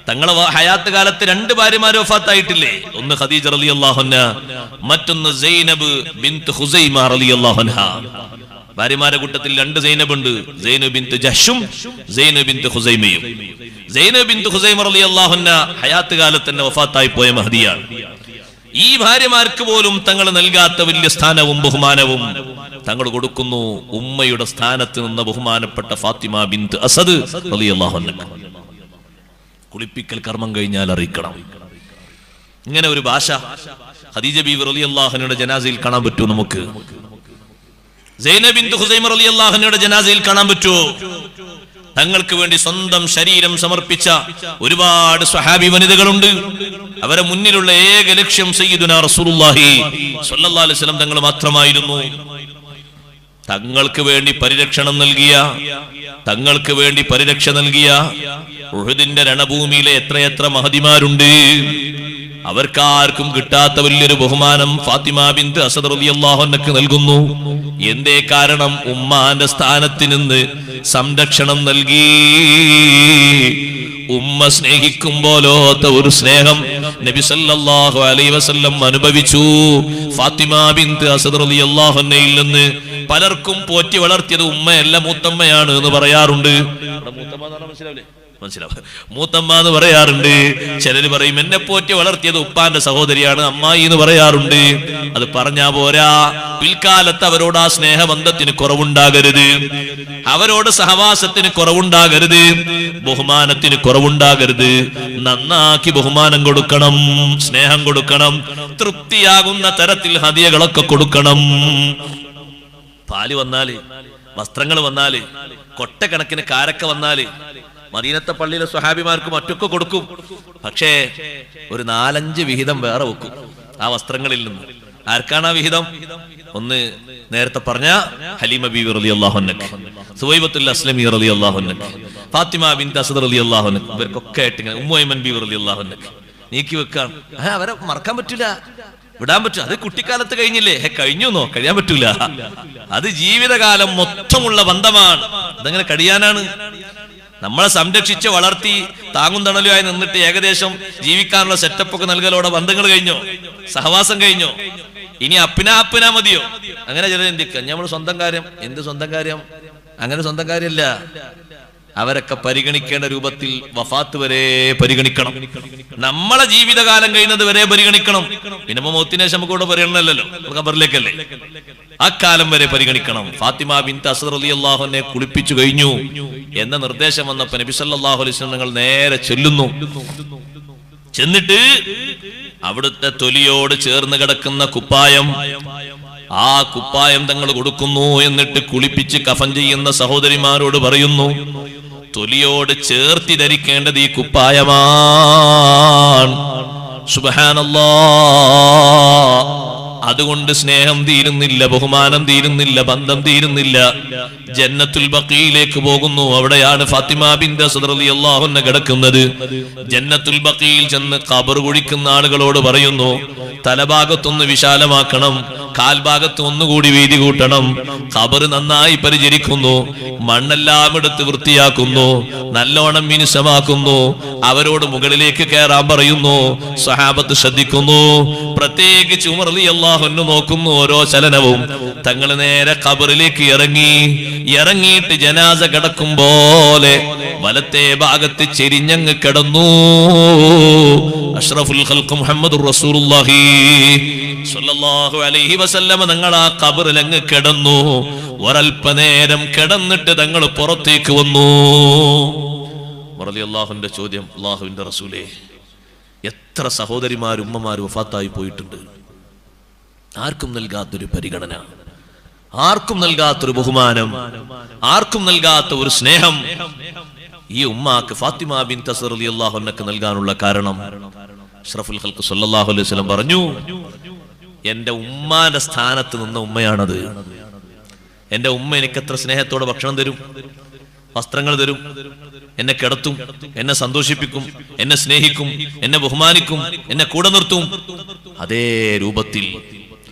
തങ്ങളെ ഹയാത്ത് കാലത്ത് 2 ഭാര്യമാര് വഫാത്തായിട്ടില്ലേ? ഒന്ന് ഖദീജ റളിയല്ലാഹു അൻഹ, മറ്റൊന്ന് സൈനബ് ബിൻത് ഖുസൈമ റളിയല്ലാഹു അൻഹ. ഭാര്യമാരുടെ കൂട്ടത്തിൽ 2 സൈനബ് ഉണ്ട്, സൈനബ് ബിൻത് ജഹ്ഷും സൈനബ് ബിൻത് ഖുസൈമയും. സൈനബ് ബിൻത് ഖുസൈമ റളിയല്ലാഹു അൻഹ ഹയാത്ത് കാലത്ത് തന്നെ വഫാത്തായി പോയ മഹദിയാണ്. ഈ ഭാര്യമാർക്ക് പോലും തങ്ങൾ നൽകാത്ത വലിയ സ്ഥാനവും ബഹുമാനവും തങ്ങൾ കൊടുക്കുന്നു ഉമ്മയുടെ സ്ഥാനത്ത് നിന്ന ബഹുമാനപ്പെട്ട ഫാത്തിമ ബിൻത് അസദ് റളിയല്ലാഹു അൻഹ. കുളിപ്പിക്കൽ കർമ്മം കഴിഞ്ഞാൽ അറിയിക്കണം. ഇങ്ങനെ ഒരു ഭാഷ ഖദീജ ബീവി റളിയല്ലാഹു അൻഹയുടെ ജനാസയിൽ കാണാൻ പറ്റുമോ? നമുക്ക് സൈനബ് ബിൻത് ഖുസൈമ റളിയല്ലാഹു അൻഹയുടെ ജനാസയിൽ കാണാൻ പറ്റുമോ? തങ്ങൾക്ക് വേണ്ടി സ്വന്തം ശരീരം സമർപ്പിച്ച ഒരുപാട് സ്വഹാബി വനിതകളുണ്ട്. അവരെ മുന്നിലുള്ള ഏക ലക്ഷ്യം സയ്യിദുനാ റസൂലുള്ളാഹി സ്വല്ലല്ലാഹു അലൈഹി വസല്ലം തങ്ങൾ മാത്രമായിരുന്നു. തങ്ങൾക്ക് വേണ്ടി പരിരക്ഷണം നൽകിയ, തങ്ങൾക്ക് വേണ്ടി പരിരക്ഷ നൽകിയ ഉഹുദിന്റെ രണഭൂമിയിലെ എത്രയെത്ര മഹദിമാരുണ്ട്. അവർക്കാർക്കും കിട്ടാത്ത വലിയൊരു ബഹുമാനം ഫാത്തിമ ബിൻത് അസദ് റളിയല്ലാഹു അൻഹയ്ക്ക് നൽകുന്നു. എന്തേ കാരണം? ഉമ്മാന്റെ സ്ഥാനത്ത് നിന്ന് സംരക്ഷണം നൽകി. ഉമ്മ സ്നേഹിക്കും പോലോത്ത ഒരു സ്നേഹം നബി സല്ലല്ലാഹു അലൈഹി വസല്ലം അനുഭവിച്ചു. ഫാത്തിമ ബിൻത് അസദ് റളിയല്ലാഹു അൻഹയിൽ നിന്ന് പലർക്കും പോറ്റി വളർത്തിയത് ഉമ്മയല്ല മൂത്തമ്മയാണ് എന്ന് പറയാറുണ്ട്. മൂത്തമ്മ എന്ന് പറയാറുണ്ട്. ചിലര് പറയും എന്നെ പോറ്റി വളർത്തിയത് ഉപ്പാന്റെ സഹോദരിയാണ് അമ്മായി എന്ന് പറയാറുണ്ട്. അത് പറഞ്ഞാ പോരാ, പിൽക്കാലത്ത് അവരോട് ആ സ്നേഹബന്ധത്തിന് കുറവുണ്ടാകരുത്, അവരോട് സഹവാസത്തിന് കുറവുണ്ടാകരുത്, ബഹുമാനത്തിന് കുറവുണ്ടാകരുത്. നന്നാക്കി ബഹുമാനം കൊടുക്കണം, സ്നേഹം കൊടുക്കണം, തൃപ്തിയാകുന്ന തരത്തിൽ ഹദിയകളൊക്കെ കൊടുക്കണം. പാല് വന്നാല്, വസ്ത്രങ്ങൾ വന്നാല്, കൊട്ടക്കണക്കിന് കാരക്ക വന്നാല് മദീനത്തെ പള്ളിയിലെ സ്വഹാബിമാർക്ക് മറ്റൊക്കെ കൊടുക്കും. പക്ഷേ ഒരു 4-5 വിഹിതം വേറെ വെക്കും ആ വസ്ത്രങ്ങളിൽ നിന്ന്. ആർക്കാണ് ആ വിഹിതം? ഒന്ന് നേരത്തെ പറഞ്ഞ ഹലീമ ബീവി റളിയല്ലാഹു അൻഹ, സുവൈബത്തുൽ അസ്ലമി റളിയല്ലാഹു അൻഹ, ഫാത്തിമ ബിൻത് അസദ് റളിയല്ലാഹു അൻഹ, ഇവർക്കൊക്കെ ആയിട്ട് ഇങ്ങനെ ഉമ്മു ഐമൻ ബീവി റളിയല്ലാഹു അൻഹ നീക്കി വെക്കാൻ. അവരെ മറക്കാൻ പറ്റില്ല, വിടാൻ പറ്റും. അത് കുട്ടിക്കാലത്ത് കഴിഞ്ഞില്ലേ? കഴിഞ്ഞുന്നോ? കഴിയാൻ പറ്റൂല. അത് ജീവിതകാലം മൊത്തമുള്ള ബന്ധമാണ്. അതെങ്ങനെ കഴിയാനാണ്? നമ്മളെ സംരക്ഷിച്ച് വളർത്തി താങ്ങും തണലുമായി നിന്നിട്ട് ഏകദേശം ജീവിക്കാനുള്ള സെറ്റപ്പ് ഒക്കെ നൽകലോടെ ബന്ധങ്ങൾ കഴിഞ്ഞോ? സഹവാസം കഴിഞ്ഞോ? ഇനി അപ്പിനാ മതിയോ? അങ്ങനെ ചിലർ ചിന്തിക്കുക നമ്മൾ സ്വന്തം കാര്യം. എന്ത് സ്വന്തം കാര്യം? അങ്ങനെ സ്വന്തം കാര്യമല്ല. അവരൊക്കെ പരിഗണിക്കേണ്ട രൂപത്തിൽ വഫാത്ത് വരെ പരിഗണിക്കണം. നമ്മളെ ജീവിതകാലം കഴിയുന്നത് വരെ പരിഗണിക്കണം. പിന്നെ മൗത്തിന് ശേഷം നമുക്ക് ഇവിടെ പരിഗണനല്ലോ, ഖബറിലേക്കല്ലേ. ആ കാലം വരെ പരിഗണിക്കണം. ഫാത്തിമ ബിൻത് അസദ് റളിയല്ലാഹു അൻഹയെ കുളിപ്പിച്ചു കഴിഞ്ഞു എന്ന നിർദ്ദേശം വന്നപ്പോൾ നബി സല്ലല്ലാഹു അലൈഹി വസല്ലം തങ്ങൾ നേരെ ചെല്ലുന്നു. ചെന്നിട്ട് അവിടുത്തെ തൊലിയോട് ചേർന്ന് കിടക്കുന്ന കുപ്പായം, ആ കുപ്പായം തങ്ങൾ കൊടുക്കുന്നു. എന്നിട്ട് കുളിപ്പിച്ച് കഫൻ ചെയ്യുന്ന സഹോദരിമാരോട് പറയുന്നു, തൊലിയോട് ചേർത്തി ധരിക്കേണ്ടത് ഈ കുപ്പായമാണ്. സുബ്ഹാനല്ലാഹ്. അതുകൊണ്ട് സ്നേഹം തീരുന്നില്ല, ബഹുമാനം തീരുന്നില്ല, ബന്ധം തീരുന്നില്ല. ജന്നത്തുൽ ബഖീയിലേക്ക് പോകുന്നു. അവിടെയാണ് ഫാത്തിമ ബിൻത് അസദ് റളിയല്ലാഹു അൻഹ കിടക്കുന്നത്. ജന്നത്തുൽ ബഖീയിൽ ചെന്ന് ഖബർ കുഴിക്കുന്ന ആളുകളോട് പറയുന്നു, തലഭാഗത്തൊന്ന് വിശാലമാക്കണം, കാൽഭാഗത്ത് ഒന്നുകൂടി വീതി കൂട്ടണം. ഖബർ നന്നായി പരിചരിക്കുന്നു, മണ്ണെല്ലാം എടുത്ത് വൃത്തിയാക്കുന്നു, നല്ലോണം മിനുസമാക്കുന്നു. അവരോട് മുകളിലേക്ക് കയറാൻ പറയുന്നു. സ്വഹാബത്ത് ശ്രദ്ധിക്കുന്നു. പ്രത്യേകിച്ച് ഉമർ റളിയല്ലാഹു അൻഹു നോക്കുന്നു ഓരോ ചലനവും. തങ്ങൾ നേരെ ഖബറിലേക്ക് ഇറങ്ങിയിട്ട് ജനാസ കിടക്കും പോലെ വലത്തെ ഭാഗത്ത് ചെരിഞ്ഞങ്ങ് കിടന്നു. അഷ്റഫുൽ ഖൽഖ് മുഹമ്മദുർ റസൂലുള്ളാഹി സ്വല്ലല്ലാഹു അലൈഹി വസല്ലം തങ്ങൾ ആ ഖബറിൽ അങ്ങ് കിടന്നു. ഒരൽപ്പനേരം കിടന്നിട്ട് തങ്ങൾ പുറത്തേക്ക് വന്നു. റളിയല്ലാഹുവിന്റെ ചോദ്യം, അല്ലാഹുവിന്റെ റസൂലേ, എത്ര സഹോദരിമാർ ഉമ്മമാർ വഫാത്തായി പോയിട്ടുണ്ട്. ആർക്കും നൽകാത്തൊരു പരിഗണന, ആർക്കും നൽകാത്തൊരു ബഹുമാനം, ആർക്കും നൽകാത്ത ഒരു സ്നേഹം ഈ ഉമ്മാക്ക് ഫാത്തിമ ബിൻത് അസദ് റളിയല്ലാഹു അൻഹക്ക് നൽകാനുള്ള കാരണം അഷ്റഫുൽ ഖൽഖ് സ്വല്ലല്ലാഹു അലൈഹി വസല്ലം പറഞ്ഞു, എന്റെ ഉമ്മാന്റെ സ്ഥാനത്ത് നിന്ന ഉമ്മയാണത്. എന്റെ ഉമ്മ എനിക്ക് എത്ര സ്നേഹത്തോടെ ഭക്ഷണം തരും, വസ്ത്രങ്ങൾ തരും, എന്നെ കിടത്തും, എന്നെ സന്തോഷിപ്പിക്കും, എന്നെ സ്നേഹിക്കും, എന്നെ ബഹുമാനിക്കും, എന്നെ കൂടെ നിർത്തും. അതേ രൂപത്തിൽ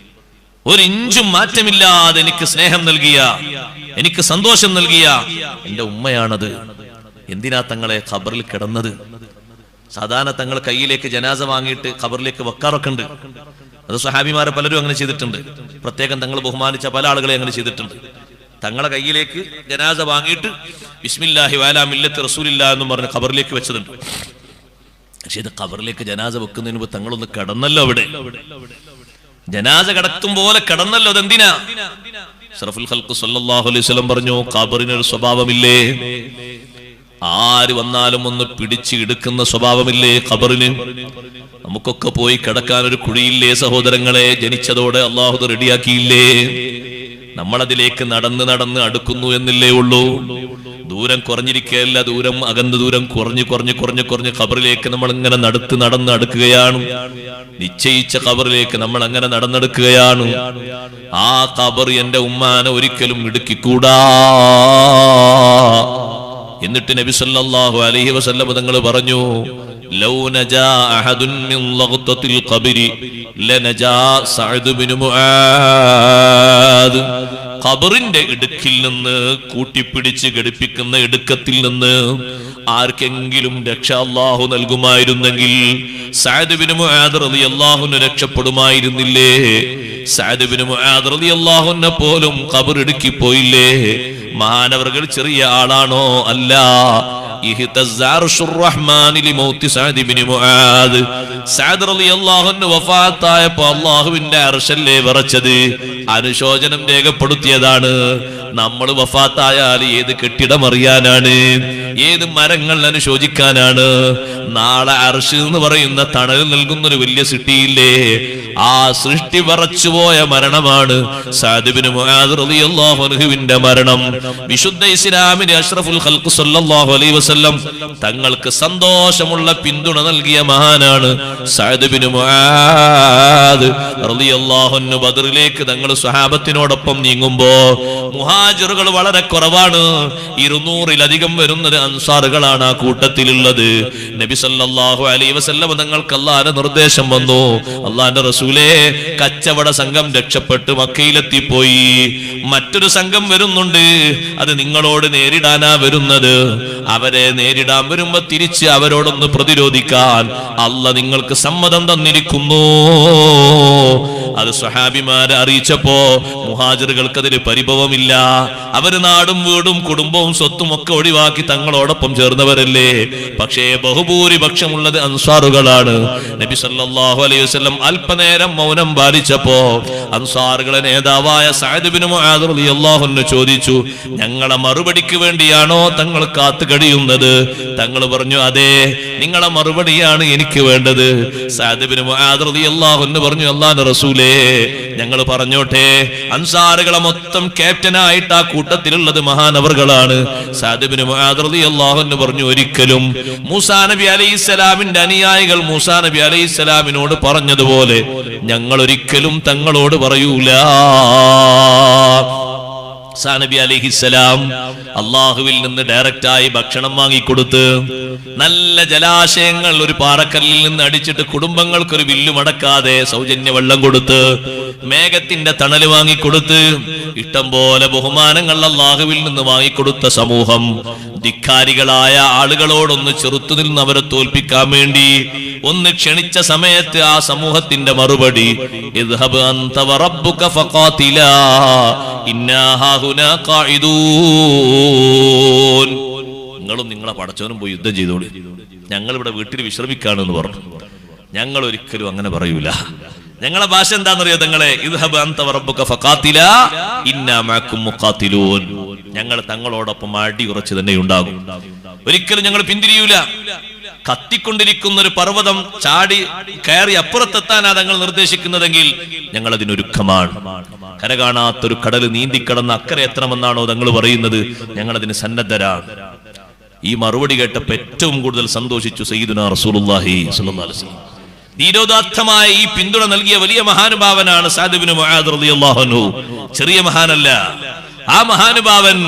ഒരു ഇഞ്ചും മാറ്റമില്ലാതെ എനിക്ക് സ്നേഹം നൽകിയ, എനിക്ക് സന്തോഷം നൽകിയ എന്റെ ഉമ്മയാണത്. എന്തിനാ തങ്ങളെ ഖബറിൽ കിടന്നത്? സാധാരണ തങ്ങൾ കയ്യിലേക്ക് ജനാസ വാങ്ങിയിട്ട് ഖബറിലേക്ക് വെക്കാറൊക്കെ ഉണ്ട്. അത് സ്വഹാബിമാരെ പലരും അങ്ങനെ ചെയ്തിട്ടുണ്ട്. പ്രത്യേകം തങ്ങൾ ബഹുമാനിച്ച പല ആളുകളെ അങ്ങനെ ചെയ്തിട്ടുണ്ട്. തങ്ങളെ കയ്യിലേക്ക് ജനാസ വാങ്ങിയിട്ട് ബിസ്മില്ലാഹി വഅലാ മില്ലത്തി റസൂലില്ലാ എന്നും പറഞ്ഞ് ഖബറിലേക്ക് വെച്ചതുണ്ട്. പക്ഷെ ഇത് ഖബറിലേക്ക് ജനാസ വെക്കുന്നതിന് മുമ്പ് തങ്ങളൊന്ന് കിടന്നല്ലോ. അവിടെ ജനാസ കിടത്തും പോലെ കിടന്നല്ലോ. അതെന്തിനാ? അഷ്റഫുൽ ഖൽഖ് സല്ലല്ലാഹു അലൈഹി വസല്ലം പറഞ്ഞു, ഖബറിനൊരു സ്വഭാവമില്ലേ? ആര് വന്നാലും ഒന്ന് പിടിച്ച് എടുക്കുന്ന സ്വഭാവമില്ലേ ഖബറിന്? നമുക്കൊക്കെ പോയി കിടക്കാൻ ഒരു കുഴിയില്ലേ സഹോദരങ്ങളെ? ജനിച്ചതോടെ അള്ളാഹു റെഡിയാക്കിയില്ലേ? നമ്മളതിലേക്ക് നടന്ന് നടന്ന് അടുക്കുന്നു എന്നില്ലേ ഉള്ളൂ. ദൂരം കുറഞ്ഞിരിക്കുകയല്ല, ദൂരം അകന്ന് ദൂരം കുറഞ്ഞ് കുറഞ്ഞ് കുറഞ്ഞ് കുറഞ്ഞ് ഖബറിലേക്ക് നമ്മൾ ഇങ്ങനെ നടന്ന് അടുക്കുകയാണ്. നിശ്ചയിച്ച ഖബറിലേക്ക് നമ്മൾ അങ്ങനെ നടന്നെടുക്കുകയാണ്. ആ ഖബർ എന്റെ ഉമ്മാനെ ഒരിക്കലും ഇടുക്കിക്കൂടാ. എന്നിട്ട് നബി സല്ലല്ലാഹു അലൈഹി വസല്ലം തങ്ങൾ പറഞ്ഞു, ലൗ നജാ അഹദുൻ മിൻ ലഗ്തത്തിൽ ഖബരി ലനജാ സഅദ് ഇബ്നു മുആദ്. ഖബറിന്റെ ഇടുക്കിൽ നിന്ന്, കൂട്ടിപ്പിടിച്ച് ഘടിപ്പിക്കുന്ന ഇടുക്കത്തിൽ നിന്ന് ആർക്കെങ്കിലും രക്ഷ അല്ലാഹു നൽകുമായിരുന്നെങ്കിൽ സഅദ് ഇബ്നു മുആദ് റളിയല്ലാഹു അൻഹു രക്ഷപ്പെടുമായിരുന്നില്ലേ? സഅദ് ഇബ്നു മുആദ് റളിയല്ലാഹു അൻഹു പോലും ഖബർ ഇടുക്കി പോയില്ലേ? മഹാനവർകൾ ചെറിയ ആളാണോ? അല്ല. അള്ളാഹുവിന്റെ അർശല്ലേ വിറച്ചത്? അനുശോചനം രേഖപ്പെടുത്തിയതാണ്. നമ്മൾ വഫാത്തായാൽ ഏത് കെട്ടിടം അറിയാനാണ്? ഏത് മരങ്ങൾ അനുശോചിക്കാനാണ്? നാളെ അർശ് എന്ന് പറയുന്ന തണൽ നൽകുന്ന ഒരു വലിയ സിട്ടിയില്ലേ? ആ സൃഷ്ടി വറച്ചുപോയ മരണമാണ് സഅദ് ഇബ്നു മുആദ് റളിയല്ലാഹു അൻഹുവിന്റെ മരണം. വിശുദ്ധ ഇസ്ലാമിന്റെ അഷ്റഫുൽ ഖൽഖ് സല്ലല്ലാഹു അലൈഹി വസല്ലം തങ്ങൾക്ക് സന്തോഷമുള്ള പിന്തുണ നൽകിയ മഹാനാണ് സഅദ് ഇബ്നു മുആദ് റളിയല്ലാഹു അൻഹു. ബദറിലേക്ക് തങ്ങൾ സ്വഹാബത്തിനോടൊപ്പം നീങ്ങുമ്പോ മുഹാജിറുകൾ വളരെ കുറവാണ്. 200-ലധികം വരുന്നത് അൻസാറുകളാണ് ആ കൂട്ടത്തിലുള്ളത്. നബി സല്ലല്ലാഹു അലൈഹി വസല്ലം തങ്ങൾക്ക് അല്ലാഹുവിന്റെ നിർദ്ദേശം വന്നു, അല്ലാഹുവിന്റെ റസൂലേ, കച്ചവട സംഘം രക്ഷപ്പെട്ട് മക്കയിലെത്തിപ്പോയി. മറ്റൊരു സംഘം വരുന്നുണ്ട്. അത് നിങ്ങളോട് നേരിടാനാ വരുന്നത്. അവരെ നേരിടാൻ വരുമ്പോ തിരിച്ച് അവരോടൊന്ന് പ്രതിരോധിക്കാൻ അല്ലാഹ് നിങ്ങൾക്ക് സമ്മതം തന്നിരിക്കുന്നു. അത് സ്വഹാബിമാരെ അറിയിച്ചപ്പോ മുഹാജിറുകൾക്ക് അതിൽ പരിഭവമില്ല. അവര് നാടും വീടും കുടുംബവും സ്വത്തും ഒക്കെ ഒഴിവാക്കി തങ്ങളോടൊപ്പം ചേർന്നവരല്ലേ. പക്ഷേ ബഹുഭൂരിപക്ഷമുള്ളത് അൻസാറുകളാണ്. നബി സല്ലല്ലാഹു അലൈഹി വസല്ലം അല്പനേരം മൗനം പാലിച്ചപ്പോ അൻസാറുകളെ നേതാവായ സഅദ് ഇബ്നു മുആദ് റളിയല്ലാഹു അൻഹു ചോദിച്ചു, ഞങ്ങളെ മറുപടിക്ക് വേണ്ടിയാണോ തങ്ങൾ കാത്തു കഴിയുന്നത്? തങ്ങൾ പറഞ്ഞു, അതെ, നിങ്ങളെ മറുപടിയാണ് എനിക്ക് വേണ്ടത്. സഅദ് ഇബ്നു മുആദ് റളിയല്ലാഹു അൻഹു പറഞ്ഞു, അല്ലാഹുവിന്റെ റസൂലേ, ഞങ്ങൾ പറഞ്ഞോട്ടെ. അൻസാറുകളെ മൊത്തം ക്യാപ്റ്റനായിട്ട് ആ കൂട്ടത്തിലുള്ളത് മഹാനവർകളാണ്. സഅദ് ഇബ്നു മുആദ് റളിയല്ലാഹു അൻഹു പറഞ്ഞു, ഒരിക്കലും മൂസാ നബി അലൈഹിസ്സലാമിന്റെ അനുയായികൾ മൂസാ നബി അലൈഹിസ്സലാമിനോട് പറഞ്ഞതുപോലെ ഞങ്ങൾ ഒരിക്കലും തങ്ങളോട് പറയൂല. മൂസാ നബി അലൈഹിസ്സലാം അള്ളാഹുവിൽ നിന്ന് ഡയറക്റ്റായി ഭക്ഷണം വാങ്ങിക്കൊടുത്ത്, നല്ല ജലാശയങ്ങൾ ഒരു പാറക്കല്ലിൽ നിന്ന് അടിച്ചിട്ട് കുടുംബങ്ങൾക്കൊരു വില്ലു മടക്കാതെ സൗജന്യ വെള്ളം കൊടുത്ത്, മേഘത്തിന്റെ തണല് വാങ്ങിക്കൊടുത്ത്, ഇഷ്ടം പോലെ ബഹുമാനങ്ങൾ അള്ളാഹുവിൽ നിന്ന് വാങ്ങിക്കൊടുത്ത സമൂഹം ധിക്കാരികളായ ആളുകളോടൊന്ന് ചെറുത്തു നിന്ന് അവരെ തോൽപ്പിക്കാൻ വേണ്ടി ഒന്ന് ക്ഷണിച്ച സമയത്ത് ആ സമൂഹത്തിന്റെ മറുപടി, ഇദ്ഹബ് അൻത വറബ്ബുക ഫഖാതിലാ ഇന്നാ ഹാഹുനാ ഖാഇദൂൻ. നിങ്ങളും നിങ്ങളെ പടച്ചവനും പോയി യുദ്ധം ചെയ്തോളി, ഞങ്ങൾ ഇവിടെ വീട്ടിൽ വിശ്രമിക്കാണെന്ന് പറഞ്ഞു. ഞങ്ങൾ ഒരിക്കലും അങ്ങനെ പറയൂല. ഞങ്ങളെ ഭാഷ എന്താണെന്നറിയോ തങ്ങളെ? ഇദ്ഹബ് അൻത വറബ്ബുക ഫഖാതിലാ ഇന്നാ മഅകും മുഖാതിലൂൻ. ഞങ്ങൾ തങ്ങളോടൊപ്പം അടി ഉറച്ചു തന്നെ ഉണ്ടാകും. ഒരിക്കലും ഞങ്ങൾ പിന്തിരിയൂല. കത്തിക്കൊണ്ടിരിക്കുന്ന ഒരു പർവ്വതം ചാടി കയറി അപ്പുറത്തെത്താനാ തങ്ങൾ നിർദ്ദേശിക്കുന്നതെങ്കിൽ ഞങ്ങൾ അതിനൊരുക്കമാണ്. കര കാണാത്തൊരു കടൽ നീന്തിക്കടന്ന് അക്കരെ എത്തണമെന്നാണോ തങ്ങൾ പറയുന്നത്? ഞങ്ങൾ അതിന് സന്നദ്ധരാണ്. ഈ മറുപടി കേട്ടപ്പോ ഏറ്റവും കൂടുതൽ സന്തോഷിച്ചു സയ്യിദുനാ റസൂലുള്ളാഹി സ്വല്ലല്ലാഹു അലൈഹി വസല്ലം. ധീരോദാത്തമായ ഈ പിന്തുണ നൽകിയ വലിയ മഹാനുഭാവനാണ് സഅദ് ഇബ്നു മുആദ് റളിയല്ലാഹു അൻഹു. ചെറിയ മഹാനല്ല. ആ മഹാനുഭാവൻ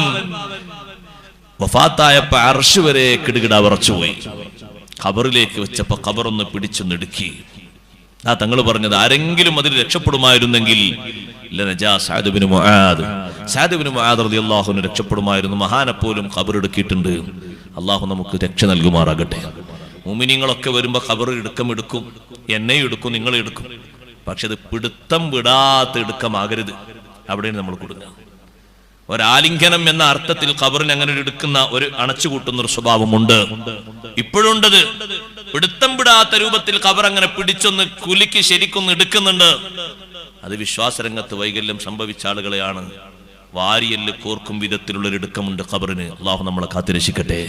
വഫാത്തായപ്പോ അർശ് വരെ കിടുകിട വിറച്ചുപോയി. ഖബറിലേക്ക് വെച്ചപ്പോ ഖബറൊന്ന് പിടിച്ചൊന്നെടുക്കി. ആ തങ്ങൾ പറഞ്ഞത് ആരെങ്കിലും അതിൽ രക്ഷപ്പെടുമായിരുന്നെങ്കിൽ സഅദ് ഇബ്നു മുആദ് റളിയല്ലാഹു അൻഹു രക്ഷപ്പെടുമായിരുന്നു. മഹാനെപ്പോലും ഖബറെടുക്കിയിട്ടുണ്ട്. അള്ളാഹു നമുക്ക് രക്ഷ നൽകുമാറാകട്ടെ. മുഅ്മിനീങ്ങളൊക്കെ വരുമ്പോ ഖബർ എടുക്കും, എന്നെയും എടുക്കും, നിങ്ങളെ എടുക്കും. പക്ഷെ അത് പിടുത്തം വിടാത്ത എടുക്കമാകരുത്. അവിടെയാണ് നമ്മൾ കൊടുക്കുക. ഒരാലിംഗനം എന്ന അർത്ഥത്തിൽ ഖബറിന് അങ്ങനെ എടുക്കുന്ന ഒരു അണച്ചുകൂട്ടുന്ന ഒരു സ്വഭാവമുണ്ട്, ഇപ്പോഴുണ്ടത്. പിടുത്തം വിടാത്ത രൂപത്തിൽ ഖബർ അങ്ങനെ പിടിച്ചൊന്ന് കുലുക്കി ശരിക്കൊന്ന് എടുക്കുന്നുണ്ട്. അത് വിശ്വാസരംഗത്ത് വൈകല്യം സംഭവിച്ച ആളുകളെയാണ്. വാരിയല് കോർക്കും വിധത്തിലുള്ള ഒരു എടുക്കമുണ്ട് ഖബറിന്. അള്ളാഹു നമ്മളെ കാത്തുരക്ഷിക്കട്ടെ.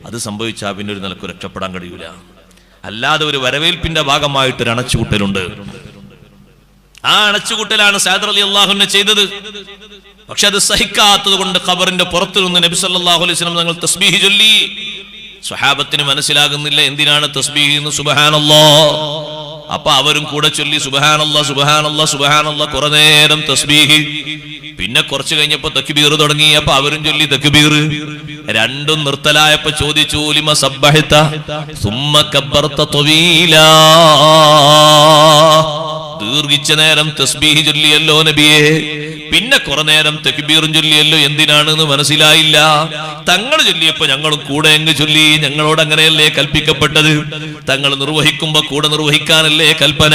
അത് സംഭവിച്ചാൽ പിന്നെ ഒരു നിലക്ക് രക്ഷപ്പെടാൻ കഴിയൂല. അല്ലാതെ ഒരു വരവേൽപ്പിന്റെ ഭാഗമായിട്ടൊരു അണച്ചുകൂട്ടലുണ്ട്. ആ അണച്ചുകൂട്ടലാണ് സഅദ് റളിയല്ലാഹു അൻഹു ചെയ്തത്. പക്ഷെ അത് സഹിക്കാത്തത് കൊണ്ട് ഖബറിന്റെ പുറത്തു നിന്ന് നബി സല്ലല്ലാഹു അലൈഹി വസല്ലം തങ്ങൾ തസ്ബീഹ് ചൊല്ലി. സ്വഹാബത്തിന് മനസ്സിലാകുന്നില്ല എന്തിനാണ് തസ്ബീഹ് എന്ന്. സുബ്ഹാനല്ലാഹ്. അപ്പൊ അവരും കൂടെ ചൊല്ലി സുബ്ഹാനല്ലാഹ് സുബ്ഹാനല്ലാഹ് സുബ്ഹാനല്ലാഹ്. കുറെ നേരം തസ്ബീഹ്. പിന്നെ കുറച്ചു കഴിഞ്ഞപ്പോ തക്ബീർ തുടങ്ങി. അപ്പൊ അവരും ചൊല്ലി തക്ബീർ. രണ്ടും നിർത്തലായപ്പോ ചോദിച്ചു ലിമ സബ്ബഹത സുമ്മ കബ്ബർത തവീലാ. ദീർഘിച്ച നേരം തസ്ബീഹ് ചൊല്ലിയല്ലോ നബിയെ, പിന്നെ കുറെ നേരം തക്ബീറും ചൊല്ലിയല്ലോ, എന്തിനാണെന്ന് മനസ്സിലായില്ല. തങ്ങൾ ചൊല്ലിയപ്പോ ഞങ്ങളും കൂടെ അങ്ങ് ചൊല്ലി. ഞങ്ങളോട് അങ്ങനെയല്ലേ കൽപ്പിക്കപ്പെട്ടത്? തങ്ങൾ നിർവഹിക്കുമ്പോ കൂടെ നിർവഹിക്കാനല്ലേ കൽപ്പന,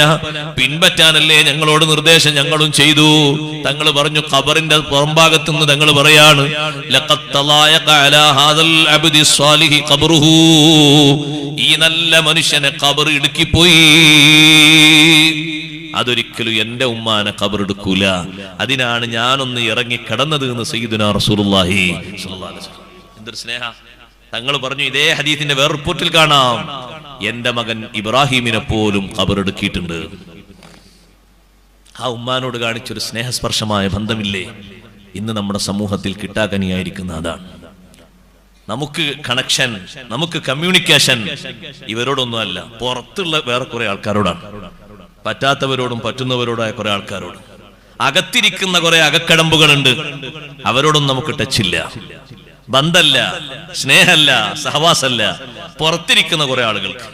പിൻപറ്റാനല്ലേ ഞങ്ങളോട് നിർദ്ദേശം, ഞങ്ങളും ചെയ്തു. തങ്ങൾ പറഞ്ഞു ഖബറിന്റെ പുറംഭാഗത്ത് നിന്ന് തങ്ങൾ പറയാണ് ലഖദ് തലായഖ അലാ ഹാദൽ അബ്ദി സ്വാലിഹി ഖബ്റുഹു. ഈ നല്ല മനുഷ്യനെ ഖബർ ഇടുക്കിപ്പോയി. അതൊരിക്കലും എന്റെ ഉമ്മാനെ ഖബറെടുക്കൂല. അതിനാണ് ഞാനൊന്ന് ഇറങ്ങി കിടന്നത് എന്ന് സയ്യിദുനാ റസൂലുള്ളാഹി സ്വല്ലല്ലാഹു അലൈഹി വസല്ലം. എന്തൊരു സ്നേഹ! തങ്ങൾ പറഞ്ഞു, ഇതേ ഹദീസിന്റെ വേറെ റിപ്പോർട്ടിൽ കാണാം, എന്റെ മകൻ ഇബ്രാഹിമിനെ പോലും ഖബറെടുക്കിയിട്ടുണ്ട്. ആ ഉമ്മാനോട് കാണിച്ചൊരു സ്നേഹസ്പർശമായ ബന്ധമില്ലേ ഇന്ന് നമ്മുടെ സമൂഹത്തിൽ കിട്ടാക്കനിയായിരിക്കുന്ന? അതാണ് നമുക്ക് കണക്ഷൻ, നമുക്ക് കമ്മ്യൂണിക്കേഷൻ. ഇവരോടൊന്നും അല്ല, പുറത്തുള്ള വേറെ കുറെ ആൾക്കാരോടാണ്. പറ്റാത്തവരോടും പറ്റുന്നവരോടായ കുറെ ആൾക്കാരോട്. അകത്തിരിക്കുന്ന കുറെ അകക്കടമ്പുകളുണ്ട്, അവരോടൊന്നും നമുക്ക് ടച്ചില്ല, ബന്ധമല്ല, സ്നേഹമല്ല, സഹവാസമല്ല. പുറത്തിരിക്കുന്ന കുറെ ആളുകൾക്ക്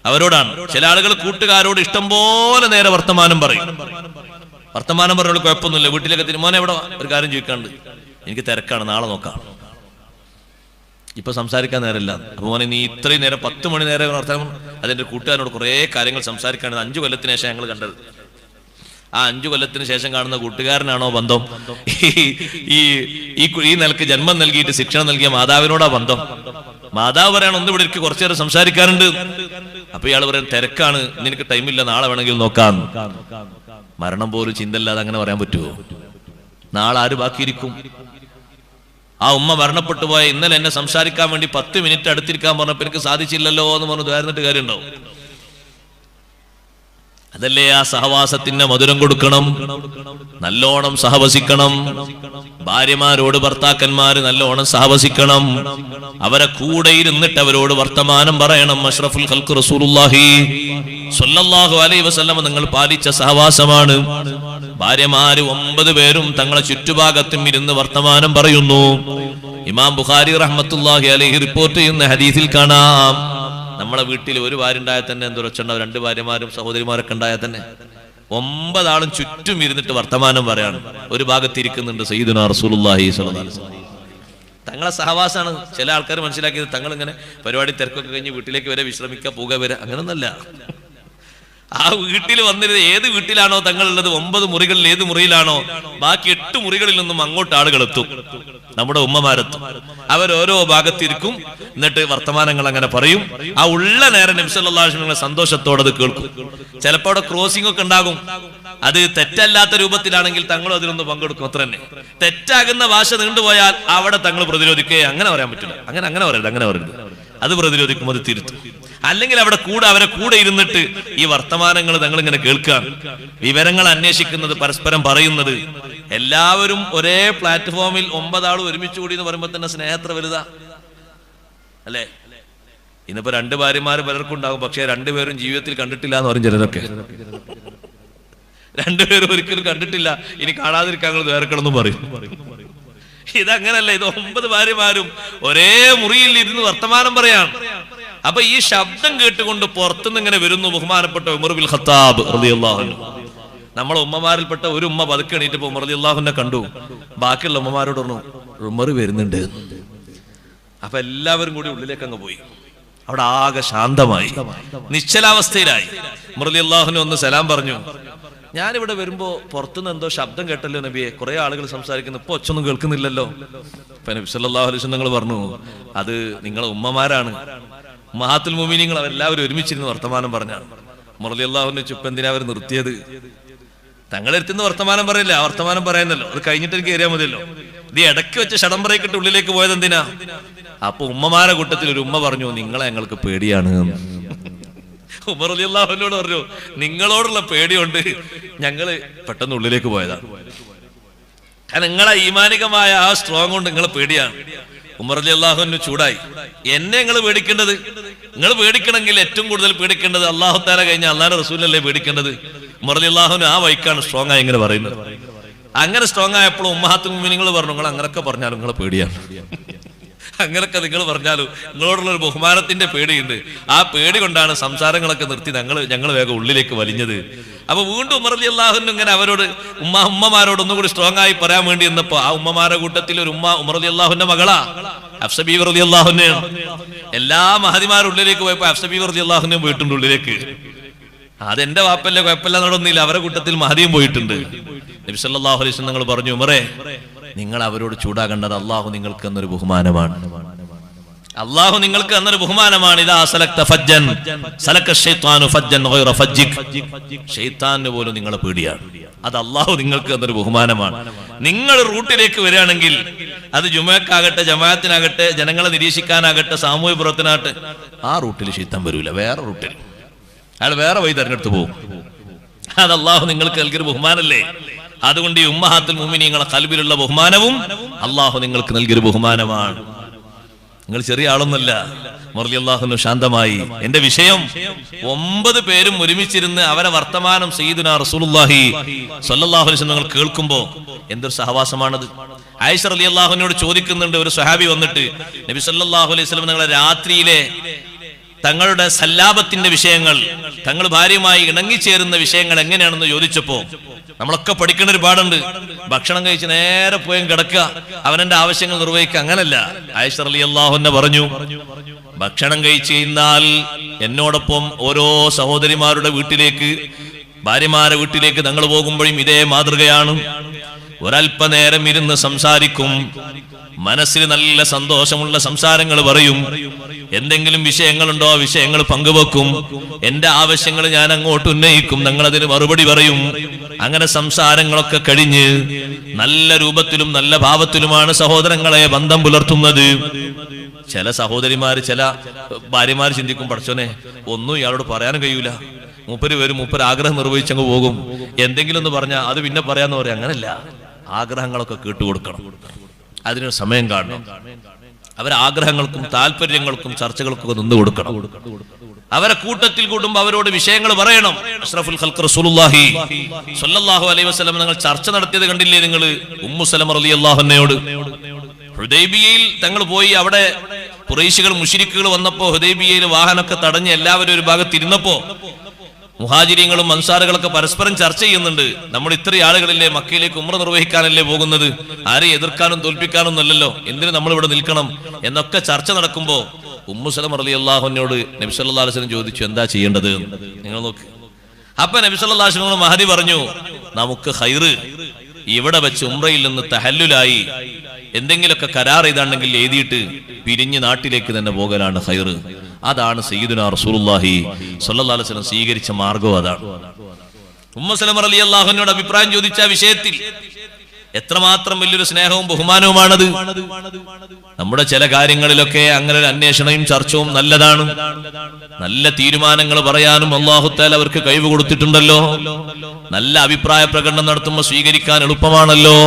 അവരോടാണ്. ചില ആളുകൾ കൂട്ടുകാരോട് ഇഷ്ടം പോലെ നേരെ വർത്തമാനം പറയും. വർത്തമാനം പറഞ്ഞോട് കുഴപ്പമൊന്നുമില്ല. വീട്ടിലേക്ക് തിരുമോനെ എവിടെ ഒരു കാര്യം ചോദിക്കാണ്ട്, എനിക്ക് തിരക്കാണ്, നാളെ നോക്കാം, ഇപ്പൊ സംസാരിക്കാൻ നേരമില്ല. അപ്പൊ മോനെ നീ ഇത്രയും നേരം 10 മണി നേരം വർത്തമാനം. അതെന്റെ കൂട്ടുകാരനോട് കുറെ കാര്യങ്ങൾ സംസാരിക്കാണ്. 5 കൊല്ലത്തിന് ശേഷം ഞങ്ങൾ കണ്ടത്. ആ 5 കൊല്ലത്തിന് ശേഷം കാണുന്ന കൂട്ടുകാരനാണോ ബന്ധം? ഈ നിലക്ക് ജന്മം നൽകിയിട്ട് ശിക്ഷണം നൽകിയ മാതാവിനോടാ ബന്ധം? മാതാവ് പറയാണ് ഒന്ന് ഇവിടെ കുറച്ചു നേരം സംസാരിക്കാറുണ്ട്. അപ്പൊ ഇയാൾ പറയാൻ തിരക്കാണ്, നിനക്ക് ടൈമില്ല, നാളെ വേണമെങ്കിൽ നോക്കാം. മരണം പോലും ചിന്തല്ലാതെ അങ്ങനെ പറയാൻ പറ്റുമോ? നാളെ ആര് ബാക്കിയിരിക്കും? ആ ഉമ്മ മരണപ്പെട്ടു പോയ ഇന്നലെ എന്നെ സംസാരിക്കാൻ വേണ്ടി 10 മിനിറ്റ് അടുത്തിരിക്കാൻ പറഞ്ഞപ്പോ എനിക്ക് സാധിച്ചില്ലല്ലോ എന്ന് പറഞ്ഞു ദ്വാരുന്നിട്ട് കാര്യമുണ്ടാവും? അതല്ലേ ആ സഹവാസത്തിന്റെ മധുരം കൊടുക്കണം. നല്ലോണം സഹവസിക്കണം. ഭാര്യമാരോട് ഭർത്താക്കന്മാര് നല്ലോണം സഹവസിക്കണം. അവരെ കൂടെ ഇരുന്നിട്ട് അവരോട് വർത്തമാനം പറയണം. അഷ്റഫുൽ ഖൽഖ് റസൂലുള്ളാഹി സ്വല്ലല്ലാഹു അലൈഹി വസല്ലം നിങ്ങൾ പാലിച്ച സഹവാസമാണ്. ഭാര്യമാര് 9 പേരും തങ്ങളെ ചുറ്റുഭാഗത്തും ഇരുന്ന് വർത്തമാനം പറയുന്നു. ഇമാം ബുഖാരി റഹ്മത്തുള്ളാഹി അലൈഹി റിപ്പോർട്ട് ചെയ്യുന്ന ഹദീസിൽ കാണാം, നമ്മളെ വീട്ടിൽ ഒരു ഭാര്യ ഉണ്ടായാൽ തന്നെ എന്തൊരച്ചുണ്ടാവും, 2 ഭാര്യമാരും സഹോദരിമാരൊക്കെ ഉണ്ടായാൽ തന്നെ 9 ആളും ചുറ്റും ഇരുന്നിട്ട് വർത്തമാനം പറയാണ്. ഒരു ഭാഗത്തിരിക്കുന്നുണ്ട് സയ്യിദുനാ റസൂലുള്ളാഹി സ്വല്ലല്ലാഹു അലൈഹി വസല്ലം. തങ്ങളെ സഹവാസാണ്. ചില ആൾക്കാർ മനസ്സിലാക്കിയത് തങ്ങൾ ഇങ്ങനെ പരിപാടി തിരക്കൊക്കെ കഴിഞ്ഞ് വീട്ടിലേക്ക് വരെ വിശ്രമിക്കുക, പോവുക വരെ, അങ്ങനൊന്നല്ല. ആ വീട്ടിൽ വന്നിരുന്നത് ഏത് വീട്ടിലാണോ തങ്ങളുള്ളത്, 9 മുറികളിൽ ഏത് മുറിയിലാണോ, ബാക്കി 8 മുറികളിൽ നിന്നും അങ്ങോട്ട് ആളുകൾ എത്തും. നമ്മുടെ ഉമ്മമാരെത്തും. അവരോരോ ഭാഗത്തിരിക്കും. എന്നിട്ട് വർത്തമാനങ്ങൾ അങ്ങനെ പറയും. ആ ഉള്ള നേരം നബി സല്ലല്ലാഹു അലൈഹി വസല്ലം സന്തോഷത്തോടെ അത് കേൾക്കും. ചിലപ്പോൾ അവിടെ ക്രോസിംഗ് ഒക്കെ ഉണ്ടാകും. അത് തെറ്റല്ലാത്ത രൂപത്തിലാണെങ്കിൽ തങ്ങളും അതിലൊന്ന് പങ്കെടുക്കും, അത്ര തന്നെ. തെറ്റാകുന്ന ഭാഷ നീണ്ടുപോയാൽ അവിടെ തങ്ങൾ പ്രതിരോധിക്കുകയെ അങ്ങനെ പറയാൻ പറ്റില്ല. അങ്ങനെ പറയരുത്, അങ്ങനെ പറയരുത്. അത് പ്രതിരോധിക്കും, അത് തിരുത്തും. അല്ലെങ്കിൽ അവിടെ അവരെ കൂടെ ഇരുന്നിട്ട് ഈ വർത്തമാനങ്ങൾ തങ്ങൾ ഇങ്ങനെ കേൾക്കാൻ, വിവരങ്ങൾ അന്വേഷിക്കുന്നത്, പരസ്പരം പറയുന്നത്. എല്ലാവരും ഒരേ പ്ലാറ്റ്ഫോമിൽ 9 ആൾ ഒരുമിച്ച് കൂടി എന്ന് പറയുമ്പോൾ തന്നെ സ്നേഹത്ര വലുതാ അല്ലേ? ഇന്നിപ്പോ 2 ഭാര്യമാര് പലർക്കും ഉണ്ടാകും, പക്ഷെ 2 പേരും ജീവിതത്തിൽ കണ്ടിട്ടില്ല എന്ന് പറയും ചിലരൊക്കെ. രണ്ടുപേരും ഒരിക്കലും കണ്ടിട്ടില്ല, ഇനി കാണാതിരിക്കാൻ ഞങ്ങൾ വേർക്കണമെന്ന് പറയും. ഇതങ്ങനല്ല, ഇത് 9 ഭാര്യമാരും ഒരേ മുറിയിൽ ഇരുന്ന് വർത്തമാനം പറയാണ്. അപ്പൊ ഈ ശബ്ദം കേട്ടുകൊണ്ട് പുറത്തുനിന്ന് ഇങ്ങനെ വരുന്നു ബഹുമാനപ്പെട്ട ഉമർ ബിൻ ഖത്താബ് റളിയല്ലാഹു അൻഹു. നമ്മളെ ഉമ്മമാരിൽപ്പെട്ട ഒരു ഉമ്മ പതുക്കെ എണീറ്റപ്പോ ഉമർ റളിയല്ലാഹു അൻഹു കണ്ടു. ബാക്കിയുള്ള ഉമ്മമാരോട് പറഞ്ഞു ഉമർ വരുന്നുണ്ട്. അപ്പൊ എല്ലാവരും കൂടി ഉള്ളിലേക്ക് അങ്ങ് പോയി. അവിടെ ആകെ ശാന്തമായി, നിശ്ചലാവസ്ഥയിലായി. ഉമർ റളിയല്ലാഹു അൻഹു ഒന്ന് സലാം പറഞ്ഞു. ഞാനിവിടെ വരുമ്പോ പുറത്തുനിന്ന് എന്തോ ശബ്ദം കേട്ടല്ലോ നബിയെ, കുറെ ആളുകൾ സംസാരിക്കുന്നു, ഇപ്പൊ ഒച്ചൊന്നും കേൾക്കുന്നില്ലല്ലോ. അപ്പൊ നബി സല്ലല്ലാഹു അലൈഹി വസല്ലം പറഞ്ഞു, അത് നിങ്ങളെ ഉമ്മമാരാണ്, ഉമ്മഹാത്തുൽ മുഅ്മിനീങ്ങൾ അവരെല്ലാവരും ഒരുമിച്ചിരുന്ന് വർത്തമാനം പറഞ്ഞാണ്. ഉമർ റളിയല്ലാഹു അൻഹു ചുപ്പ് എന്തിനാ അവർ നിർത്തിയത്? തങ്ങളെടുത്തുനിന്ന് വർത്തമാനം പറയില്ല, വർത്തമാനം പറയുന്നല്ലോ, അത് കഴിഞ്ഞിട്ട് എനിക്ക് കയറിയാൽ മതിയല്ലോ. ഇത് ഇടയ്ക്ക് വെച്ച് ഷടംബറയിക്കിട്ട് ഉള്ളിലേക്ക് പോയത് എന്തിനാ? അപ്പൊ ഉമ്മമാരെ കൂട്ടത്തിൽ ഒരു ഉമ്മ പറഞ്ഞു, നിങ്ങളെ ഞങ്ങൾക്ക് പേടിയാണ്. ഉമർ റളിയല്ലാഹു അൻഹുവോട് പറഞ്ഞു, നിങ്ങളോടുള്ള പേടിയുണ്ട് ഞങ്ങള് പെട്ടെന്ന് ഉള്ളിലേക്ക് പോയതാണ്. കാരണം നിങ്ങളെ ഈമാനികമായ ആ സ്ട്രോങ് കൊണ്ട് നിങ്ങളെ പേടിയാണ്. ഉമർ റളിയല്ലാഹു അൻഹു ചൂടായി. എന്നെ നിങ്ങൾ പേടിക്കേണ്ടത്, നിങ്ങൾ പേടിക്കണമെങ്കിൽ ഏറ്റവും കൂടുതൽ പേടിക്കേണ്ടത് അല്ലാഹു തആല കഴിഞ്ഞ അല്ലാഹുവിന്റെ റസൂലല്ലേ പേടിക്കേണ്ടത്. ഉമർ റളിയല്ലാഹു അൻഹു ആ വൈക്കാണ് സ്ട്രോങ് ആയി ഇങ്ങനെ പറയുന്നത്. അങ്ങനെ സ്ട്രോങ് ആയപ്പോൾ ഉമ്മഹാത്തുൽ മുഅ്മിനീങ്ങൾ പറഞ്ഞു, നിങ്ങൾ അങ്ങനൊക്കെ പറഞ്ഞാലും നിങ്ങളെ പേടിയാണ്, അങ്ങനൊക്കെ നിങ്ങൾ പറഞ്ഞാലും നിങ്ങളോടുള്ള ഒരു ബഹുമാനത്തിന്റെ പേടിയുണ്ട്. ആ പേടി കൊണ്ടാണ് സംസാരങ്ങളൊക്കെ നിർത്തി ഞങ്ങൾ വേഗം ഉള്ളിലേക്ക് വലിഞ്ഞത്. അപ്പൊ വീണ്ടും ഉമർ റളിയല്ലാഹു അൻഹു ഇങ്ങനെ അവരോട് ഉമ്മമാരോട് ഒന്നുകൂടി സ്ട്രോങ് ആയി പറയാൻ വേണ്ടി എന്നപ്പോ ആ ഉമ്മമാരുടെ കൂട്ടത്തിൽ ഒരു ഉമ്മ ഉമർ റളിയല്ലാഹുവിന്റെ മകളാ ഹഫ്സ ബീവി റളിയല്ലാഹു അൻഹ. എല്ലാ മഹദിമാരും ഉള്ളിലേക്ക് പോയപ്പോ ഹഫ്സ ബീവി റളിയല്ലാഹു അൻഹ പോയിട്ടുണ്ട് ഉള്ളിലേക്ക്. അതെന്റെ വാപ്പല്ലേ, കുഴപ്പമില്ല നടന്നില്ല, അവരുടെ കൂട്ടത്തിൽ മഹദിയും പോയിട്ടുണ്ട്. നബി സല്ലല്ലാഹു അലൈഹി വസല്ലം നിങ്ങൾ പറഞ്ഞു, ഉമറേ നിങ്ങൾ അവരോട് ചൂടാകേണ്ടത്, അള്ളാഹു നിങ്ങൾക്ക് എന്നൊരു ബഹുമാനമാണ്, അള്ളാഹു നിങ്ങൾക്ക് എന്നൊരു ബഹുമാനമാണ്. ഇദാ സലക്ത ഫജ്ജൻ സലക ശൈത്വാനു ഫജ്ജൻ ഗൈറ ഫജ്ജിക്, ശൈത്താന് പോലും നിങ്ങളെ പേടിയാണ്. അത് അള്ളാഹു നിങ്ങൾക്ക് എന്നൊരു ബഹുമാനമാണ്. നിങ്ങൾ റൂട്ടിലേക്ക് വരികയാണെങ്കിൽ അത് ജുമഅക്കാകട്ടെ, ജമാഅത്തിനാകട്ടെ, ജനങ്ങളെ നിരീക്ഷിക്കാനാകട്ടെ, സാമൂഹ്യ പ്രവർത്തനാകട്ടെ, ആ റൂട്ടിൽ ശൈത്താൻ വരൂല, വേറെ റൂട്ടിൽ അയാൾ വേറെ വഴി തെരഞ്ഞെടുത്ത് പോകും. അത് അള്ളാഹു നിങ്ങൾക്ക് നൽകിയൊരു ബഹുമാനല്ലേ. അതുകൊണ്ട് ഈ ഉമ്മഹാത്തുൽ മുഅ്മിനീങ്ങളെ ഖൽബിലുള്ള ബഹുമാനവും അള്ളാഹു നിങ്ങൾക്ക് നൽകിയൊരു ബഹുമാനമാണ്. നിങ്ങൾ ചെറിയ ആളൊന്നുമല്ല. ഉമർ റളിയല്ലാഹു അൻഹു ശാന്തമായി. എന്റെ വിഷയം 9 പേരും ഒരുമിച്ചിരുന്ന് അവരെ വർത്തമാനം സയ്യിദുനാ റസൂലുള്ളാഹി സ്വല്ലല്ലാഹു അലൈഹി വസല്ലം കേൾക്കുമ്പോ എന്തൊരു സഹവാസമാണത്. ആയിഷ റളിയല്ലാഹു അൻഹയോട് ചോദിക്കുന്നുണ്ട്, ഒരു സ്വഹാബി വന്നിട്ട് നബി സല്ലല്ലാഹു അലൈഹി വസല്ലം നിങ്ങളെ രാത്രിയിലെ തങ്ങളുടെ സല്ലാപത്തിന്റെ വിഷയങ്ങൾ, തങ്ങൾ ഭാര്യയുമായി ഇണങ്ങിച്ചേരുന്ന വിഷയങ്ങൾ എങ്ങനെയാണെന്ന് ചോദിച്ചപ്പോ, നമ്മളൊക്കെ പഠിക്കേണ്ട ഒരു പാടുണ്ട്. ഭക്ഷണം കഴിച്ച് നേരെ പോയി കിടക്കുക, അവനെന്റെ ആവശ്യങ്ങൾ നിർവഹിക്കുക, അങ്ങനല്ല. ആയിഷ റളിയല്ലാഹു അൻഹ പറഞ്ഞു, ഭക്ഷണം കഴിച്ച് കഴിഞ്ഞാൽ എന്നോടൊപ്പം ഓരോ സഹോദരിമാരുടെ വീട്ടിലേക്ക്, ഭാര്യമാരുടെ വീട്ടിലേക്ക് തങ്ങൾ പോകുമ്പോഴും ഇതേ മാതൃകയാണ്. ഒരല്പനേരം ഇരുന്ന് സംസാരിക്കും, മനസ്സിൽ നല്ല സന്തോഷമുള്ള സംസാരങ്ങൾ പറയും, എന്തെങ്കിലും വിഷയങ്ങളുണ്ടോ ആ വിഷയങ്ങൾ പങ്കുവെക്കും, എന്റെ ആവശ്യങ്ങൾ ഞാൻ അങ്ങോട്ട് ഉന്നയിക്കും, ഞങ്ങളതിന് മറുപടി പറയും. അങ്ങനെ സംസാരങ്ങളൊക്കെ കഴിഞ്ഞ് നല്ല രൂപത്തിലും നല്ല ഭാവത്തിലുമാണ് സഹോദരങ്ങളെ ബന്ധം പുലർത്തുന്നത്. ചില സഹോദരിമാര്, ചില ഭാര്യമാര് ചിന്തിക്കും, പഠിച്ചോനെ ഒന്നും ഇയാളോട് പറയാനും കഴിയൂല, മൂപ്പര് വരും, മൂപ്പര് ആഗ്രഹം നിർവഹിച്ചങ്ങ് പോകും, എന്തെങ്കിലും ഒന്ന് പറഞ്ഞാൽ അത് പിന്നെ പറയാന്ന് പറയാം. അങ്ങനല്ല, ആഗ്രഹങ്ങളൊക്കെ കേട്ടുകൊടുക്കണം, അതിനൊരു സമയം കാണണം. അവരെ ആഗ്രഹങ്ങൾക്കും താല്പര്യങ്ങൾക്കും ചർച്ചകൾക്കും നിന്ന് കൊടുക്കണം. അവരെ കൂട്ടത്തിൽ കൂടുമ്പോൾ അവരോട് വിഷയങ്ങൾ പറയണം. അഷ്റഫുൽ ഖൽഖ് റസൂലുള്ളാഹി സ്വല്ലല്ലാഹു അലൈഹി വസല്ലം നിങ്ങൾ ചർച്ച നടത്തിയത് കണ്ടില്ലേ നിങ്ങൾ ഉമ്മു സലമ റളിയല്ലാഹു അൻഹയോട്? ഹുദൈബിയയിൽ തങ്ങൾ പോയി, അവിടെ ഖുറൈശികൾ മുശ്രിക്കുകൾ വന്നപ്പോ ഹുദൈബിയയിൽ വാഹനമൊക്കെ തടഞ്ഞ് എല്ലാവരും ഒരു ഭാഗത്ത് ഇരുന്നപ്പോ മുഹാജിരീങ്ങളും അൻസാറുകളൊക്കെ പരസ്പരം ചർച്ച ചെയ്യുന്നുണ്ട്. നമ്മൾ ഇത്രയും ആളുകളില്ലേ മക്കയിലേക്ക് ഉംറ നിർവഹിക്കാനല്ലേ പോകുന്നത്, ആരെയും എതിർക്കാനും തോൽപ്പിക്കാനും അല്ലല്ലോ, എന്തിനു നമ്മൾ ഇവിടെ നിൽക്കണം എന്നൊക്കെ ചർച്ച നടക്കുമ്പോ ഉമ്മു സലമ റളിയല്ലാഹു അൻഹയോട് നബി സല്ലല്ലാഹു അലൈഹി വസല്ലം ചോദിച്ചു, എന്താ ചെയ്യേണ്ടത്? നിങ്ങൾ നോക്ക്. അപ്പൊ നബി സല്ലല്ലാഹു അലൈഹി വസല്ലം മഹദി പറഞ്ഞു, നമുക്ക് ഖൈറ് ഇവിടെ വെച്ച് ഉംറയിൽ നിന്ന് തഹല്ലുലായി എന്തെങ്കിലുമൊക്കെ കരാർ ചെയ്താണെങ്കിൽ എഴുതിയിട്ട് പിരിഞ്ഞ് നാട്ടിലേക്ക് തന്നെ പോകലാണ് ഖൈറ്. അതാണ് സയ്യിദുനാ റസൂലുള്ളാഹി സ്വല്ലല്ലാഹു അലൈഹി വസല്ലം സ്വീകരിച്ച മാർഗം. അതാണ്. ഉമ്മു സലമ റളിയല്ലാഹു അൻഹയുടെ അഭിപ്രായം ചോദിച്ച വിഷയത്തിൽ എത്രമാത്രം വലിയൊരു സ്നേഹവും ബഹുമാനവുമാണത്. നമ്മുടെ ചില കാര്യങ്ങളിലൊക്കെ അങ്ങനെ ഒരു അന്വേഷണവും ചർച്ചവും നല്ലതാണ്. നല്ല തീരുമാനങ്ങൾ പറയാനും അല്ലാഹു തആല അവർക്ക് കഴിവ് കൊടുത്തിട്ടുണ്ടല്ലോ. നല്ല അഭിപ്രായ പ്രകടനം നടത്തുമ്പോൾ സ്വീകരിക്കാൻ എളുപ്പമാണല്ലോ.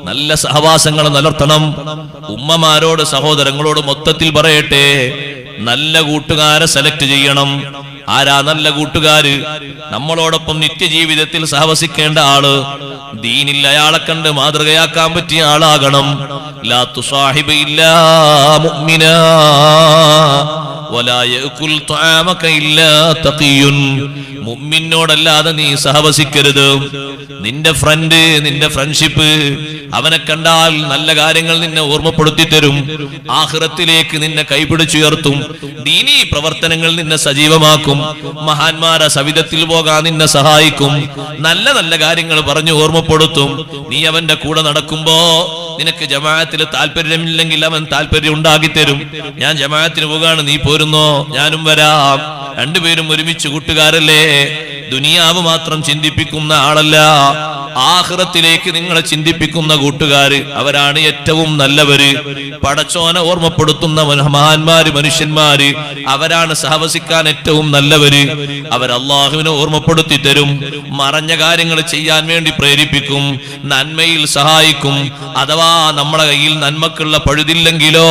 നല്ല സഹവാസങ്ങൾ നിലർത്തണം. ഉമ്മമാരോട് സഹോദരങ്ങളോട് മൊത്തത്തിൽ പറയട്ടെ, നല്ല കൂട്ടുകാരെ സെലക്ട് ചെയ്യണം. ആരാ നല്ല കൂട്ടുകാര്? നമ്മളോടൊപ്പം നിത്യജീവിതത്തിൽ സഹവസിക്കേണ്ട ആള്, ദീനിൽ അയാളെ കണ്ട് മാതൃകയാക്കാൻ പറ്റിയ ആളാകണം. ലാ തുസാഹിബ് ഇല്ലാ മുഅ്മിനാ വലാ യഅകുൽ തആമക ഇല്ലാ തഖിയുൻ. മുഅ്മിനോടല്ലാതെ നീ സഹവസിക്കരുത്. നിന്റെ ഫ്രണ്ട്, നിന്റെ ഫ്രണ്ട്ഷിപ്പ്, അവനെ കണ്ടാൽ നല്ല കാര്യങ്ങൾ നിന്നെ ഓർമ്മപ്പെടുത്തി തരും, ആഖിറത്തിലേക്ക് നിന്നെ കൈപിടിച്ചുയർത്തും, ദീനീ പ്രവർത്തനങ്ങൾ നിന്നെ സജീവമാക്കും, മഹാന്മാരെ സവിധത്തിൽ പോകാൻ നിന്നെ സഹായിക്കും, നല്ല നല്ല കാര്യങ്ങൾ പറഞ്ഞു ഓർമ്മപ്പെടുത്തും. നീ അവന്റെ കൂടെ നടക്കുമ്പോ നിനക്ക് ജമാഅത്തിൽ താല്പര്യമില്ലെങ്കിൽ അവൻ താല്പര്യം ഉണ്ടാക്കി തരും. ഞാൻ ജമാഅത്തിന് പോകാണ്, നീ പോരുന്നോ? ഞാനും വരാം. രണ്ടുപേരും ഒരുമിച്ച് കൂട്ടുകാരല്ലേ. ദുനിയാവ് മാത്രം ചിന്തിപ്പിക്കുന്ന ആളല്ല, ആഖിറത്തിലേക്ക് നിങ്ങളെ ചിന്തിപ്പിക്കുന്ന കൂട്ടുകാര്, അവരാണ് ഏറ്റവും നല്ലവര്. പടച്ചോനെ ഓർമ്മപ്പെടുത്തുന്ന മഹാന്മാര്, മനുഷ്യന്മാര്, അവരാണ് സഹവസിക്കാൻ ഏറ്റവും നല്ലവര്. അവർ അള്ളാഹുവിനെ ഓർമ്മപ്പെടുത്തി തരും, മറഞ്ഞ കാര്യങ്ങൾ ചെയ്യാൻ വേണ്ടി പ്രേരിപ്പിക്കും, നന്മയിൽ സഹായിക്കും. അഥവാ നമ്മളെ കയ്യിൽ നന്മക്കുള്ള പഴുതില്ലെങ്കിലോ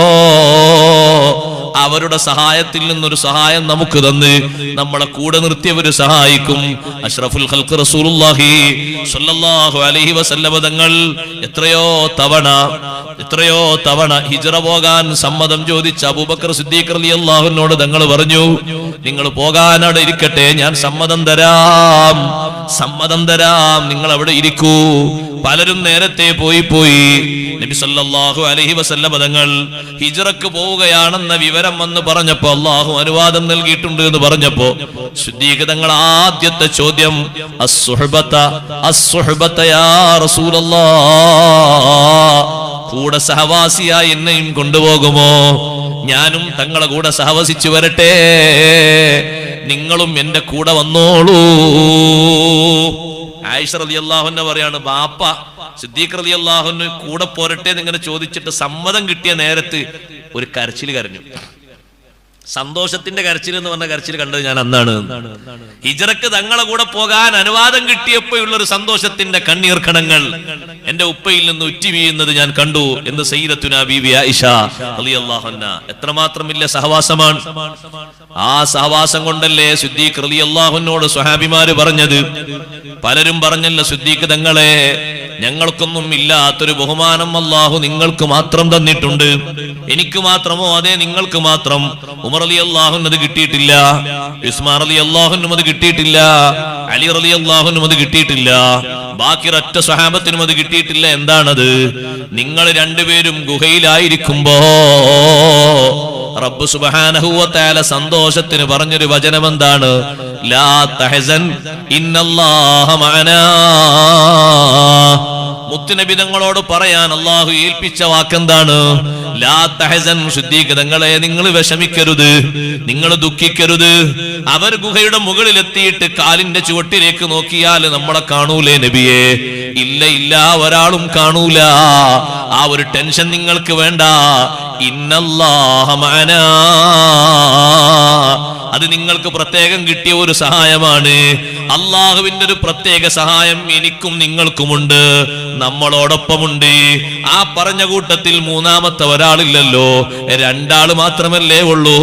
അവരുടെ സഹായത്തിൽ നിന്നൊരു സഹായം നമുക്ക് തന്ന് നമ്മളെ കൂടെ നിർത്തിയവര് സഹായിക്കും. അഷ്റഫുൽ ഖൽഖ് റസൂലുള്ളാഹി സ്വല്ലല്ലാഹു അലൈഹി വസല്ലം തങ്ങൾ എത്രയോ തവണ ഹിജ്റ പോകാൻ സമ്മതം ചോദിച്ച അബൂബക്കർ സിദ്ദീഖ് റളിയല്ലാഹുവിനോട് തങ്ങൾ പറഞ്ഞു, നിങ്ങൾ പോകാൻ അവിടെ ഇരിക്കട്ടെ, ഞാൻ സമ്മതം തരാം, നിങ്ങൾ അവിടെ ഇരിക്കൂ. പലരും നേരത്തെ പോയി. നബി സല്ലല്ലാഹു അലൈഹി വസല്ലം തങ്ങൾ ഹിജ്റക്ക് പോവുകയാണെന്ന വിവരം വന്ന് പറഞ്ഞപ്പോ, അല്ലാഹു അനുവാദം നൽകിയിട്ടുണ്ട് എന്ന് പറഞ്ഞപ്പോ, സിദ്ദീഖ് തങ്ങൾ ആദ്യത്തെ ചോദ്യം, അസ്സുഹബത യാ റസൂലല്ലാഹ്, കൂടെ സഹവാസിയായി എന്നെയും കൊണ്ടുപോകുമോ? ഞാനും തങ്ങളെ കൂടെ സഹവസിച്ചു വരട്ടെ, നിങ്ങളും എന്റെ കൂടെ വന്നോളൂ. ആയിഷ റളിയല്ലാഹു അൻഹ പറയാണ്, ബാപ്പ സിദ്ദീഖ് റളിയല്ലാഹു അൻഹു കൂടെ പോരട്ടെ എന്നിങ്ങനെ ചോദിച്ചിട്ട് സമ്മതം കിട്ടിയ നേരത്ത് ഒരു കരച്ചിൽ കരഞ്ഞു. സന്തോഷത്തിന്റെ കരച്ചിൽ എന്ന് പറഞ്ഞ കരച്ചിൽ കണ്ടത് ഞാൻ അന്നാണ്. ഹിജ്റക്ക് തങ്ങളെ കൂടെ പോകാൻ അനുവാദം കിട്ടിയപ്പോഴുള്ള ഒരു സന്തോഷത്തിന്റെ കണ്ണീർക്കണങ്ങൾ എന്റെ ഉപ്പയിൽ നിന്ന് ഉറ്റി വീഴുന്നത് ഞാൻ കണ്ടു എന്ന് സയ്യിദത്തുനാ ബീവി ആയിഷ റളിയല്ലാഹു അൻഹ. എത്രമാത്രം വലിയ സഹവാസമാണ്. ആ സഹവാസം കൊണ്ടല്ലേ സിദ്ദീഖ് റളിയല്ലാഹു അൻഹുവോട് സ്വഹാബിമാര് പറഞ്ഞത്. പലരും പറഞ്ഞല്ലോ, സിദ്ദീഖ് തങ്ങളെ, ഞങ്ങൾക്കൊന്നും ഇല്ലാത്തൊരു ബഹുമാനം അല്ലാഹു നിങ്ങൾക്ക് മാത്രം തന്നിട്ടുണ്ട്. എനിക്ക് മാത്രമോ? അതെ, നിങ്ങൾക്ക് മാത്രം. ഉമർ റളിയല്ലാഹു അൻഹു അത് കിട്ടിയിട്ടില്ല, ഉസ്മാൻ റളിയല്ലാഹു അൻഹു അത് കിട്ടിയിട്ടില്ല, അലി റളിയല്ലാഹു അൻഹു അത് കിട്ടിയിട്ടില്ല, ബാക്കി ഒറ്റ സ്വഹാബത്തിനും അത് കിട്ടിയിട്ടില്ല. എന്താണത്? നിങ്ങൾ രണ്ടുപേരും ഗുഹയിലായിരിക്കുമ്പോ റബ്ബ് സുബ്ഹാനഹു വ തആല സന്തോഷത്തിന് പറഞ്ഞൊരു വചനം എന്താണ്? ലാ തഹസൻ ഇന്നല്ലാഹ മഅനാ. മുത്തുനബി തങ്ങളോട് പറയാൻ അള്ളാഹു ഏൽപ്പിച്ച വാക്കെന്താണ്? ലാ തഹസൻ, സിദ്ദീഖ് തങ്ങളെ, നിങ്ങൾ വിഷമിക്കരുത്, നിങ്ങൾ ദുഃഖിക്കരുത്. അവർ ഗുഹയുടെ മുകളിലെത്തിയിട്ട് കാലിന്റെ ചുവട്ടിലേക്ക് നോക്കിയാൽ നമ്മളെ കാണൂലേ നബിയെ? ഇല്ല, ഒരാളും കാണൂല. ആ ഒരു ടെൻഷൻ നിങ്ങൾക്ക് വേണ്ട. ഇന്നല്ലാഹ മഅനാ, അത് നിങ്ങൾക്ക് പ്രത്യേകം കിട്ടിയ ഒരു സഹായമാണ്. അള്ളാഹുവിന്റെ ഒരു പ്രത്യേക സഹായം എനിക്കും നിങ്ങൾക്കുമുണ്ട്, നമ്മളോടൊപ്പമുണ്ട്. ആ പറഞ്ഞ കൂട്ടത്തിൽ മൂന്നാമത്തെ ഒരാളില്ലല്ലോ, രണ്ടാള് മാത്രമല്ലേ ഉള്ളൂ.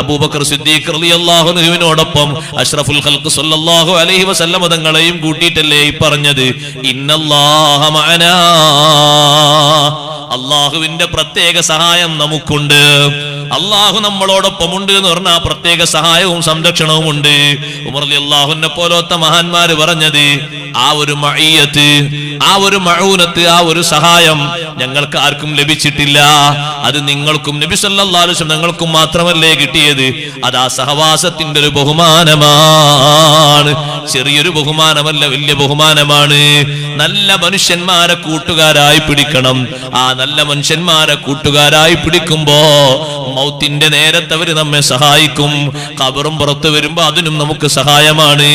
അബൂബക്കർ സിദ്ദീഖ് റളിയല്ലാഹു അൻഹുവിനോടൊപ്പം അഷ്റഫുൽ ഖൽഖ് സ്വല്ലല്ലാഹു അലൈഹി വസല്ലം തങ്ങളെയും കൂട്ടിയിട്ടല്ലേ ഈ പറഞ്ഞത് ഇന്നല്ലാഹ മഅനാ. അള്ളാഹുവിന്റെ പ്രത്യേക സഹായം നമുക്കുണ്ട്. അള്ളാഹു നമ്മളോടൊപ്പമുണ്ട് എന്ന് പറഞ്ഞാൽ പ്രത്യേക സഹായവും സംരക്ഷണവും ഉണ്ട്. ഉമർ റളിയല്ലാഹു അൻഹു പോലത്തെ മഹാന്മാര് പറഞ്ഞത്, ആ ഒരു മഅയ്യത്ത്, ആ ഒരു മഊനത്ത്, ആ ഒരു സഹായം ഞങ്ങൾക്ക് ആർക്കും ലഭിച്ചിട്ടില്ല. അത് നിങ്ങൾക്കും നബി സല്ലല്ലാഹു അലൈഹി വസല്ലം ഞങ്ങൾക്കും മാത്രമല്ലേ കിട്ടിയത്. അത് ആ സഹവാസത്തിന്റെ ഒരു ബഹുമാനമാണ്. ചെറിയൊരു ബഹുമാനമല്ല, വലിയ ബഹുമാനമാണ്. നല്ല മനുഷ്യന്മാരെ കൂട്ടുകാരായി പിടിക്കണം. ആ നല്ല മനുഷ്യന്മാരെ കൂട്ടുകാരായി പിടിക്കുമ്പോ മൗത്തിന്റെ നേരത്തെ അവര് നമ്മെ സഹായിക്കും. ഖബറും പുറത്തു വരുമ്പോ അതിനും നമുക്ക് സഹായമാണ്.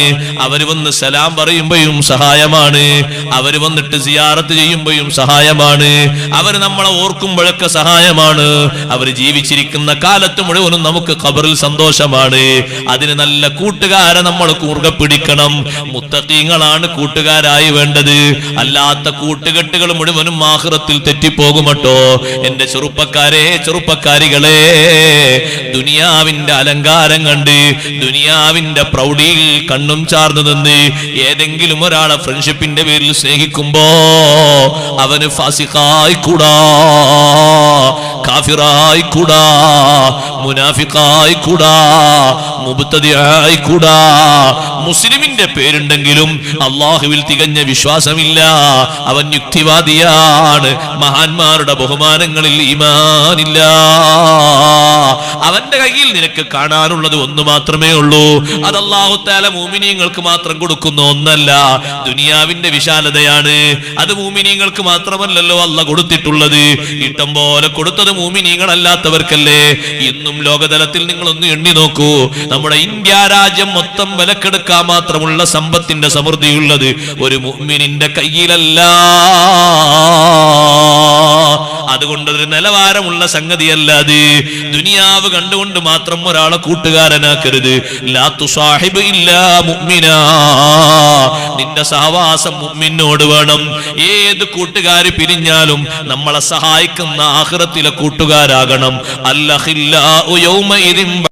അവര് വന്ന് സലാം പറയുമ്പോഴും സഹായമാണ്. അവര് വന്നിട്ട് സിയാറത്ത് ചെയ്യുമ്പോഴും സഹായമാണ്. അവര് നമ്മളെ ഓർക്കുമ്പോഴൊക്കെ സഹായമാണ്. അവർ ജീവിച്ചിരിക്കുന്ന കാലത്ത് മുഴുവനും നമുക്ക് ഖബറിൽ സന്തോഷമാണ്. അതിന് നല്ല കൂട്ടുകാരെ നമ്മൾ കൂർഗ പിടിക്കണം. മുത്തഖീങ്ങളാണ് കൂട്ടുകാരായി വേണ്ടത്. അല്ലാത്ത കൂട്ടുകെട്ടുകൾ മുഴുവനും ആഖിറത്തിൽ തെറ്റിപ്പോകുമട്ടോ. എന്റെ ചെറുപ്പക്കാരെ, ചെറുപ്പക്കാരികളെ, ദുനിയാവിന്റെ അലങ്കാരം കണ്ട് ദുനിയാവിന്റെ പ്രൗഢിയിൽ കണ്ണും ചാർന്നു നിന്ന് ഏതെങ്കിലും ഒരാളെ ഫ്രണ്ട്ഷിപ്പിന്റെ പേരിൽ സ്നേഹിക്കുമ്പോ അവന് ഫാസിഖായി കൂടാ, കാഫിറായി കൂടാ, മുനാഫിഖായി കൂടാ, മുബ്തദിആയി കൂടാ. മുസ്ലിമിന്റെ പേരുണ്ടെങ്കിലും അള്ളാഹുവിൽ തികഞ്ഞ വിശ്വാസമില്ല, അവൻ യുക്തിവാദിയാണ്. മഹാന്മാരുടെ ബഹുമാനങ്ങളിൽ ഈമാനില്ല. അവന്റെ കയ്യിൽ നിനക്ക് കാണാനുള്ളത് ഒന്ന് മാത്രമേ ഉള്ളൂ. അത് അല്ലാഹു തആല മുഅ്മിനീങ്ങൾക്ക് മാത്രം കൊടുക്കുന്ന ഒന്നല്ല, ദുനിയാവിന്റെ വിശാലതയാണ്. അത് മുഅ്മിനീങ്ങൾക്ക് മാത്രമല്ലല്ലോ അല്ലാഹ് കൊടുത്തിട്ടുള്ളത്. ഇഷ്ടം പോലെ കൊടുത്തത് മുഅ്മിനീങ്ങളല്ലാത്തവർക്കല്ലേ. ഇന്നും ലോകതലത്തിൽ നിങ്ങളൊന്ന് എണ്ണി നോക്കൂ, നമ്മുടെ ഇന്ത്യ രാജ്യം മൊത്തം വിലക്കെടുക്കാൻ മാത്രമുള്ള സമ്പത്തിന്റെ സമൃദ്ധിയുള്ളത് ഒരു മുഅ്മിനിന്റെ കയ്യിലല്ല. അതുകൊണ്ട് ഒരു നിലവാരമുള്ള സംഗതിയല്ല അത്. ദുനിയാവ് കണ്ടുകൊണ്ട് മാത്രം ഒരാളെ കൂട്ടുകാരനാക്കരുത്. ലാ തുസാഹിബ് ഇല്ലാ മുഅ്മിനാ, നിന്റെ സഹവാസം മുഅ്മിനോട് വേണം. ഏത് കൂട്ടുകാര് പിരിഞ്ഞാലും നമ്മളെ സഹായിക്കുന്ന ആഖിറത്തിലെ കൂട്ടുകാരാകണം. അൽഅഖില്ലാഉ യൗമഇദിൻ